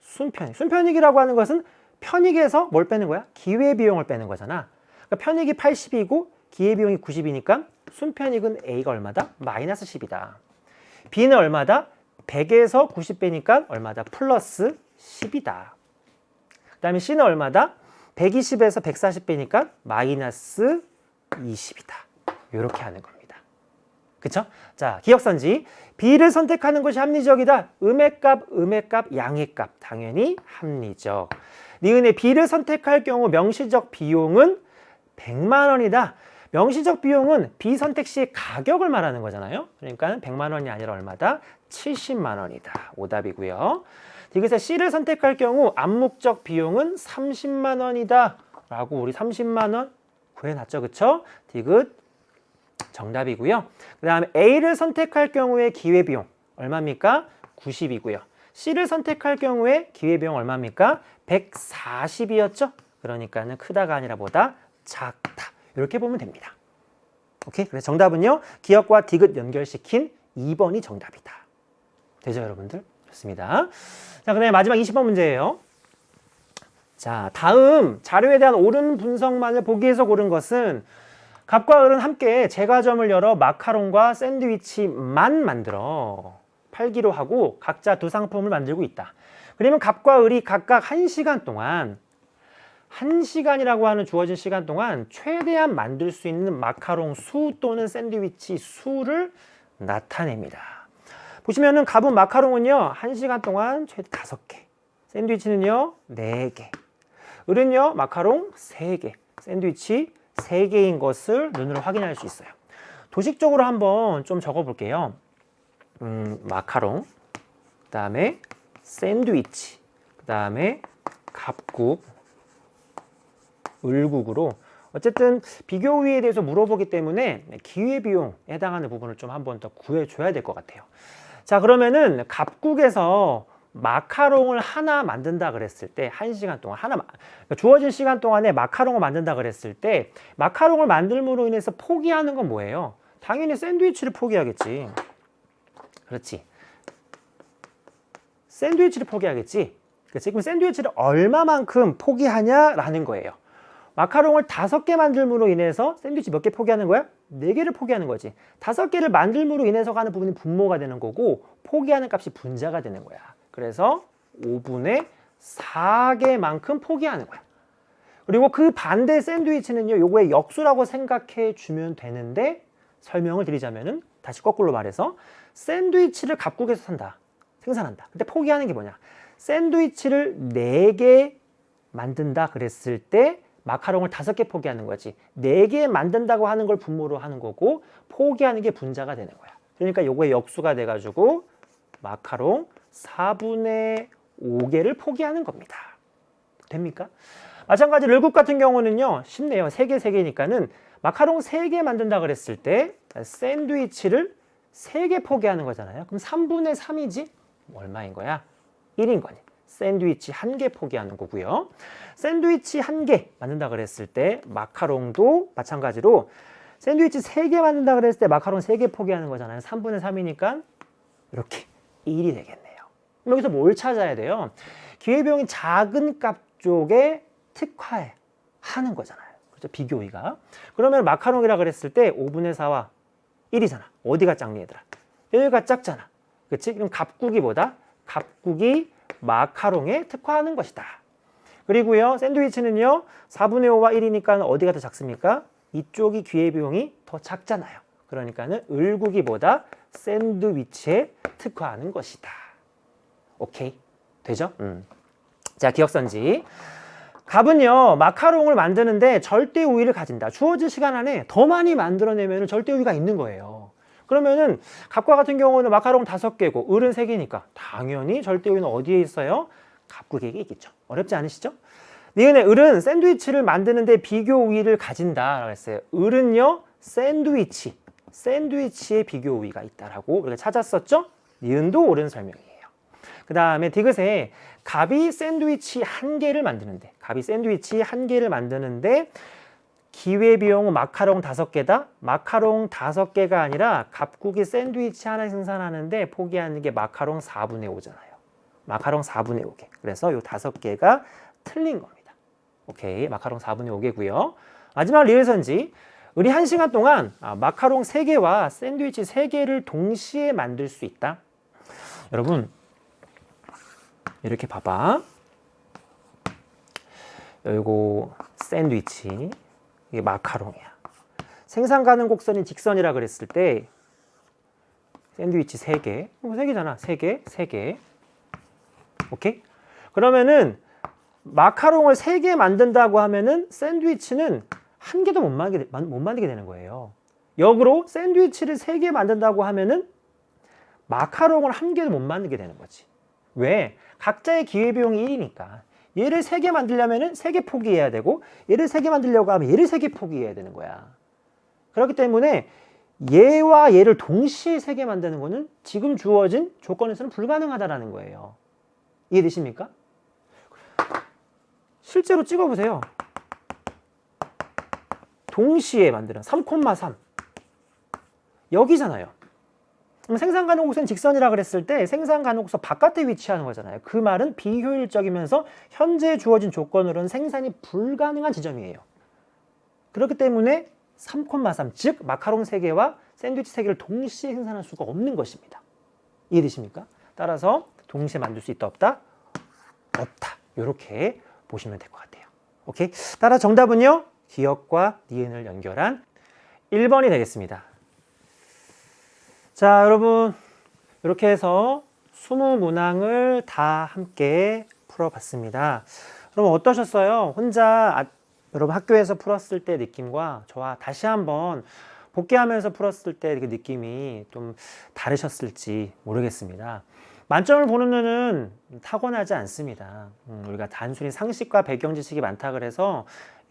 A: 순편익. 순편익이라고 하는 것은 편익에서 뭘 빼는 거야? 기회비용을 빼는 거잖아. 그러니까 편익이 80이고 기회비용이 90이니까 순편익은 A가 얼마다? 마이너스 10이다. B는 얼마다? 100에서 90 빼니까 얼마다? 플러스 10이다. 그 다음에 C는 얼마다? 120에서 140 빼니까 마이너스 20이다. 이렇게 하는 겁니다. 그쵸? 자, 기억선지. B를 선택하는 것이 합리적이다. 음의 값, 양의 값. 당연히 합리적. 니은의 B를 선택할 경우 명시적 비용은 100만 원이다. 명시적 비용은 B 선택 시의 가격을 말하는 거잖아요. 그러니까 100만 원이 아니라 얼마다? 70만 원이다. 오답이고요. 디귿의 C를 선택할 경우 암묵적 비용은 30만 원이다. 라고 우리 30만 원 구해놨죠. 그쵸? 디귿 정답이고요. 그 다음에 A를 선택할 경우에 기회비용 얼마입니까? 90이고요. C를 선택할 경우에 기회비용 얼마입니까? 140이었죠? 그러니까는 크다가 아니라 보다 작다. 이렇게 보면 됩니다. 오케이? 그래서 정답은요. 기억과 디귿 연결시킨 2번이 정답이다. 되죠, 여러분들? 좋습니다. 자, 그 다음에 마지막 20번 문제예요. 자, 다음 자료에 대한 옳은 분석만을 보기 위해서 고른 것은 갑과 을은 함께 제과점을 열어 마카롱과 샌드위치만 만들어 팔기로 하고 각자 두 상품을 만들고 있다. 그러면 갑과 을이 각각 1시간 동안 1시간이라고 하는 주어진 시간 동안 최대한 만들 수 있는 마카롱 수 또는 샌드위치 수를 나타냅니다. 보시면은 갑은 마카롱은요 1시간 동안 최대 5개, 샌드위치는요 4개, 을은요 마카롱 3개, 샌드위치 3개인 것을 눈으로 확인할 수 있어요. 도식적으로 한번 좀 적어 볼게요. 마카롱, 그 다음에 샌드위치, 그 다음에 갑국, 을국으로 어쨌든 비교위에 대해서 물어보기 때문에 기회비용에 해당하는 부분을 좀 한번 더 구해줘야 될 것 같아요. 자, 그러면은 갑국에서 마카롱을 하나 만든다 그랬을 때 1시간 동안 그러니까 주어진 시간 동안에 마카롱을 만든다 그랬을 때 마카롱을 만들므로 인해서 포기하는 건 뭐예요? 당연히 샌드위치를 포기하겠지. 그렇지. 샌드위치를 포기하겠지. 그렇지? 그럼 샌드위치를 얼마만큼 포기하냐라는 거예요. 마카롱을 5개 만들므로 인해서 샌드위치 몇 개 포기하는 거야? 4개를 포기하는 거지. 5개를 만들므로 인해서 가는 부분이 분모가 되는 거고 포기하는 값이 분자가 되는 거야. 그래서 5분의 4개만큼 포기하는 거야. 그리고 그 반대 샌드위치는요. 요거의 역수라고 생각해 주면 되는데 설명을 드리자면은 다시 거꾸로 말해서 샌드위치를 갑국에서 생산한다. 근데 포기하는 게 뭐냐? 샌드위치를 4개 만든다 그랬을 때 마카롱을 5개 포기하는 거지. 4개 만든다고 하는 걸 분모로 하는 거고 포기하는 게 분자가 되는 거야. 그러니까 요거의 역수가 돼가지고 마카롱 4분의 5개를 포기하는 겁니다. 됩니까? 마찬가지로 을국 같은 경우는요. 쉽네요. 3개, 3개니까는 마카롱 3개 만든다 그랬을 때 샌드위치를 3개 포기하는 거잖아요. 그럼 3분의 3이지? 얼마인 거야? 1인 거니. 샌드위치 1개 포기하는 거고요. 샌드위치 1개 만든다 그랬을 때 마카롱도 마찬가지로 샌드위치 3개 만든다 그랬을 때 마카롱 3개 포기하는 거잖아요. 3분의 3이니까 이렇게 1이 되겠네요. 그럼 여기서 뭘 찾아야 돼요? 기회비용이 작은 값 쪽에 특화하는 거잖아요. 그렇죠? 비교의가. 그러면 마카롱이라 그랬을 때 5분의 4와 1이잖아. 어디가 작니 얘들아? 여기가 작잖아. 그렇지? 그럼 갑국이보다 갑국이 마카롱에 특화하는 것이다. 그리고요, 샌드위치는요, 4분의 5와 1이니까 어디가 더 작습니까? 이쪽이 기회비용이 더 작잖아요. 그러니까는 을국이보다 샌드위치에 특화하는 것이다. 오케이? 되죠? 자, 기억선지. 갑은요, 마카롱을 만드는데 절대 우위를 가진다. 주어진 시간 안에 더 많이 만들어내면 절대 우위가 있는 거예요. 그러면은 갑과 같은 경우는 마카롱 5개고 을은 3개니까 당연히 절대 우위는 어디에 있어요? 갑국에게 있겠죠. 어렵지 않으시죠? 니은의 을은 샌드위치를 만드는데 비교 우위를 가진다. 그랬어요. 을은요, 샌드위치에 비교 우위가 있다라고 우리가 찾았었죠? 니은도 옳은 설명이에요. 그 다음에 디귿에 갑이 샌드위치 1개를 만드는데 기회비용은 마카롱 5개다? 마카롱 5개가 아니라 갑국이 샌드위치 하나 생산하는데 포기하는 게 마카롱 4분의 5잖아요. 마카롱 4분의 5개. 그래서 이 5개가 틀린 겁니다. 오케이. 마카롱 4분의 5개고요. 마지막 리을선지. 우리 1시간 동안 마카롱 3개와 샌드위치 3개를 동시에 만들 수 있다. 여러분, 이렇게 봐봐. 요거 샌드위치, 이게 마카롱이야. 생산 가능 곡선이 직선이라 그랬을 때 샌드위치 3개, 이거 3개잖아. 3개. 오케이? 그러면은 마카롱을 3개 만든다고 하면은 샌드위치는 1개도 못 만들게 되는 거예요. 역으로 샌드위치를 3개 만든다고 하면은 마카롱을 1개도 못 만들게 되는 거지. 왜? 각자의 기회비용이 1이니까. 얘를 3개 만들려면은 3개 포기해야 되고, 얘를 3개 만들려고 하면 얘를 3개 포기해야 되는 거야. 그렇기 때문에 얘와 얘를 동시에 3개 만드는 거는 지금 주어진 조건에서는 불가능하다라는 거예요. 이해되십니까? 실제로 찍어보세요. 동시에 만드는 3,3 여기잖아요. 그럼 생산 가능 곡선은 직선이라 그랬을 때 생산 가능 곡선 바깥에 위치하는 거잖아요. 그 말은 비효율적이면서 현재 주어진 조건으로는 생산이 불가능한 지점이에요. 그렇기 때문에 3,3 즉 마카롱 3개와 샌드위치 3개를 동시에 생산할 수가 없는 것입니다. 이해되십니까? 따라서 동시에 만들 수 있다 없다? 없다. 이렇게 보시면 될 것 같아요. 오케이? 따라 정답은요. 기역과 니은을 연결한 1번이 되겠습니다. 자, 여러분 이렇게 해서 20문항을 다 함께 풀어봤습니다. 여러분 어떠셨어요? 혼자 여러분 학교에서 풀었을 때 느낌과 저와 다시 한번 복귀하면서 풀었을 때 그 느낌이 좀 다르셨을지 모르겠습니다. 만점을 보는 눈은 타고나지 않습니다. 우리가 단순히 상식과 배경 지식이 많다 그래서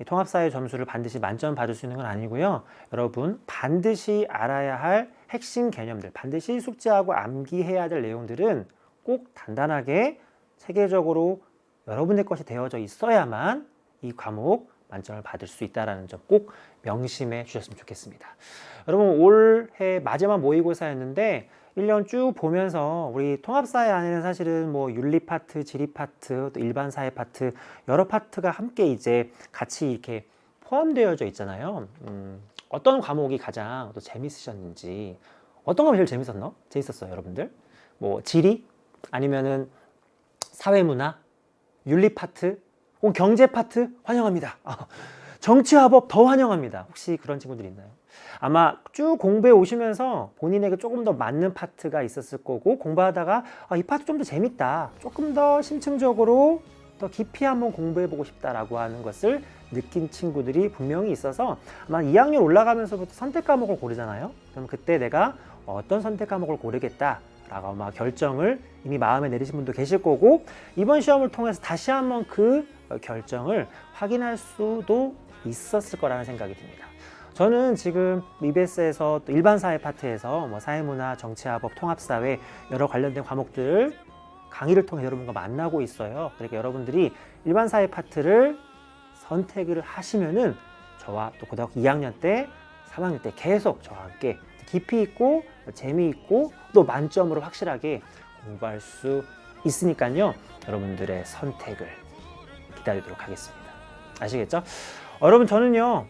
A: 통합사회 점수를 반드시 만점 받을 수 있는 건 아니고요. 여러분 반드시 알아야 할 핵심 개념들, 반드시 숙지하고 암기해야 될 내용들은 꼭 단단하게 체계적으로 여러분의 것이 되어져 있어야만 이 과목 만점을 받을 수 있다는 점 꼭 명심해 주셨으면 좋겠습니다. 여러분 올해 마지막 모의고사였는데 1년 쭉 보면서 우리 통합사회 안에는 사실은 뭐 윤리 파트, 지리 파트, 또 일반 사회 파트 여러 파트가 함께 이제 같이 이렇게 포함되어져 있잖아요. 어떤 과목이 가장 또 재밌으셨는지, 어떤 과목이 제일 재밌었어요, 여러분들? 뭐 지리 아니면은 사회문화, 윤리 파트, 혹은 경제 파트 환영합니다. 정치화법 더 환영합니다. 혹시 그런 친구들 있나요? 아마 쭉 공부해 오시면서 본인에게 조금 더 맞는 파트가 있었을 거고, 공부하다가 이 파트 좀 더 재밌다, 조금 더 심층적으로 더 깊이 한번 공부해 보고 싶다라고 하는 것을 느낀 친구들이 분명히 있어서 아마 2학년 올라가면서부터 선택 과목을 고르잖아요. 그럼 그때 내가 어떤 선택 과목을 고르겠다 라고 아마 결정을 이미 마음에 내리신 분도 계실 거고, 이번 시험을 통해서 다시 한번 그 결정을 확인할 수도 있었을 거라는 생각이 듭니다. 저는 지금 EBS에서 또 일반사회 파트에서 뭐 사회문화, 정치화법, 통합사회 여러 관련된 과목들 강의를 통해 여러분과 만나고 있어요. 그러니까 여러분들이 일반사회 파트를 선택을 하시면은 저와 또 고등학교 2학년 때, 3학년 때 계속 저와 함께 깊이 있고 재미있고 또 만점으로 확실하게 공부할 수 있으니까요. 여러분들의 선택을 기다리도록 하겠습니다. 아시겠죠? 여러분 저는요.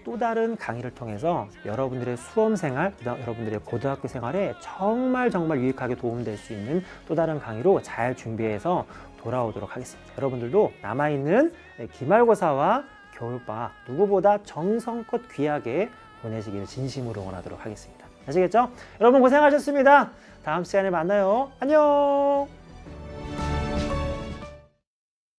A: 또 다른 강의를 통해서 여러분들의 수험생활, 여러분들의 고등학교 생활에 정말 유익하게 도움될 수 있는 또 다른 강의로 잘 준비해서 돌아오도록 하겠습니다. 여러분들도 남아있는 기말고사와 겨울방학 누구보다 정성껏 귀하게 보내시기를 진심으로 응원하도록 하겠습니다. 아시겠죠? 여러분 고생하셨습니다. 다음 시간에 만나요. 안녕!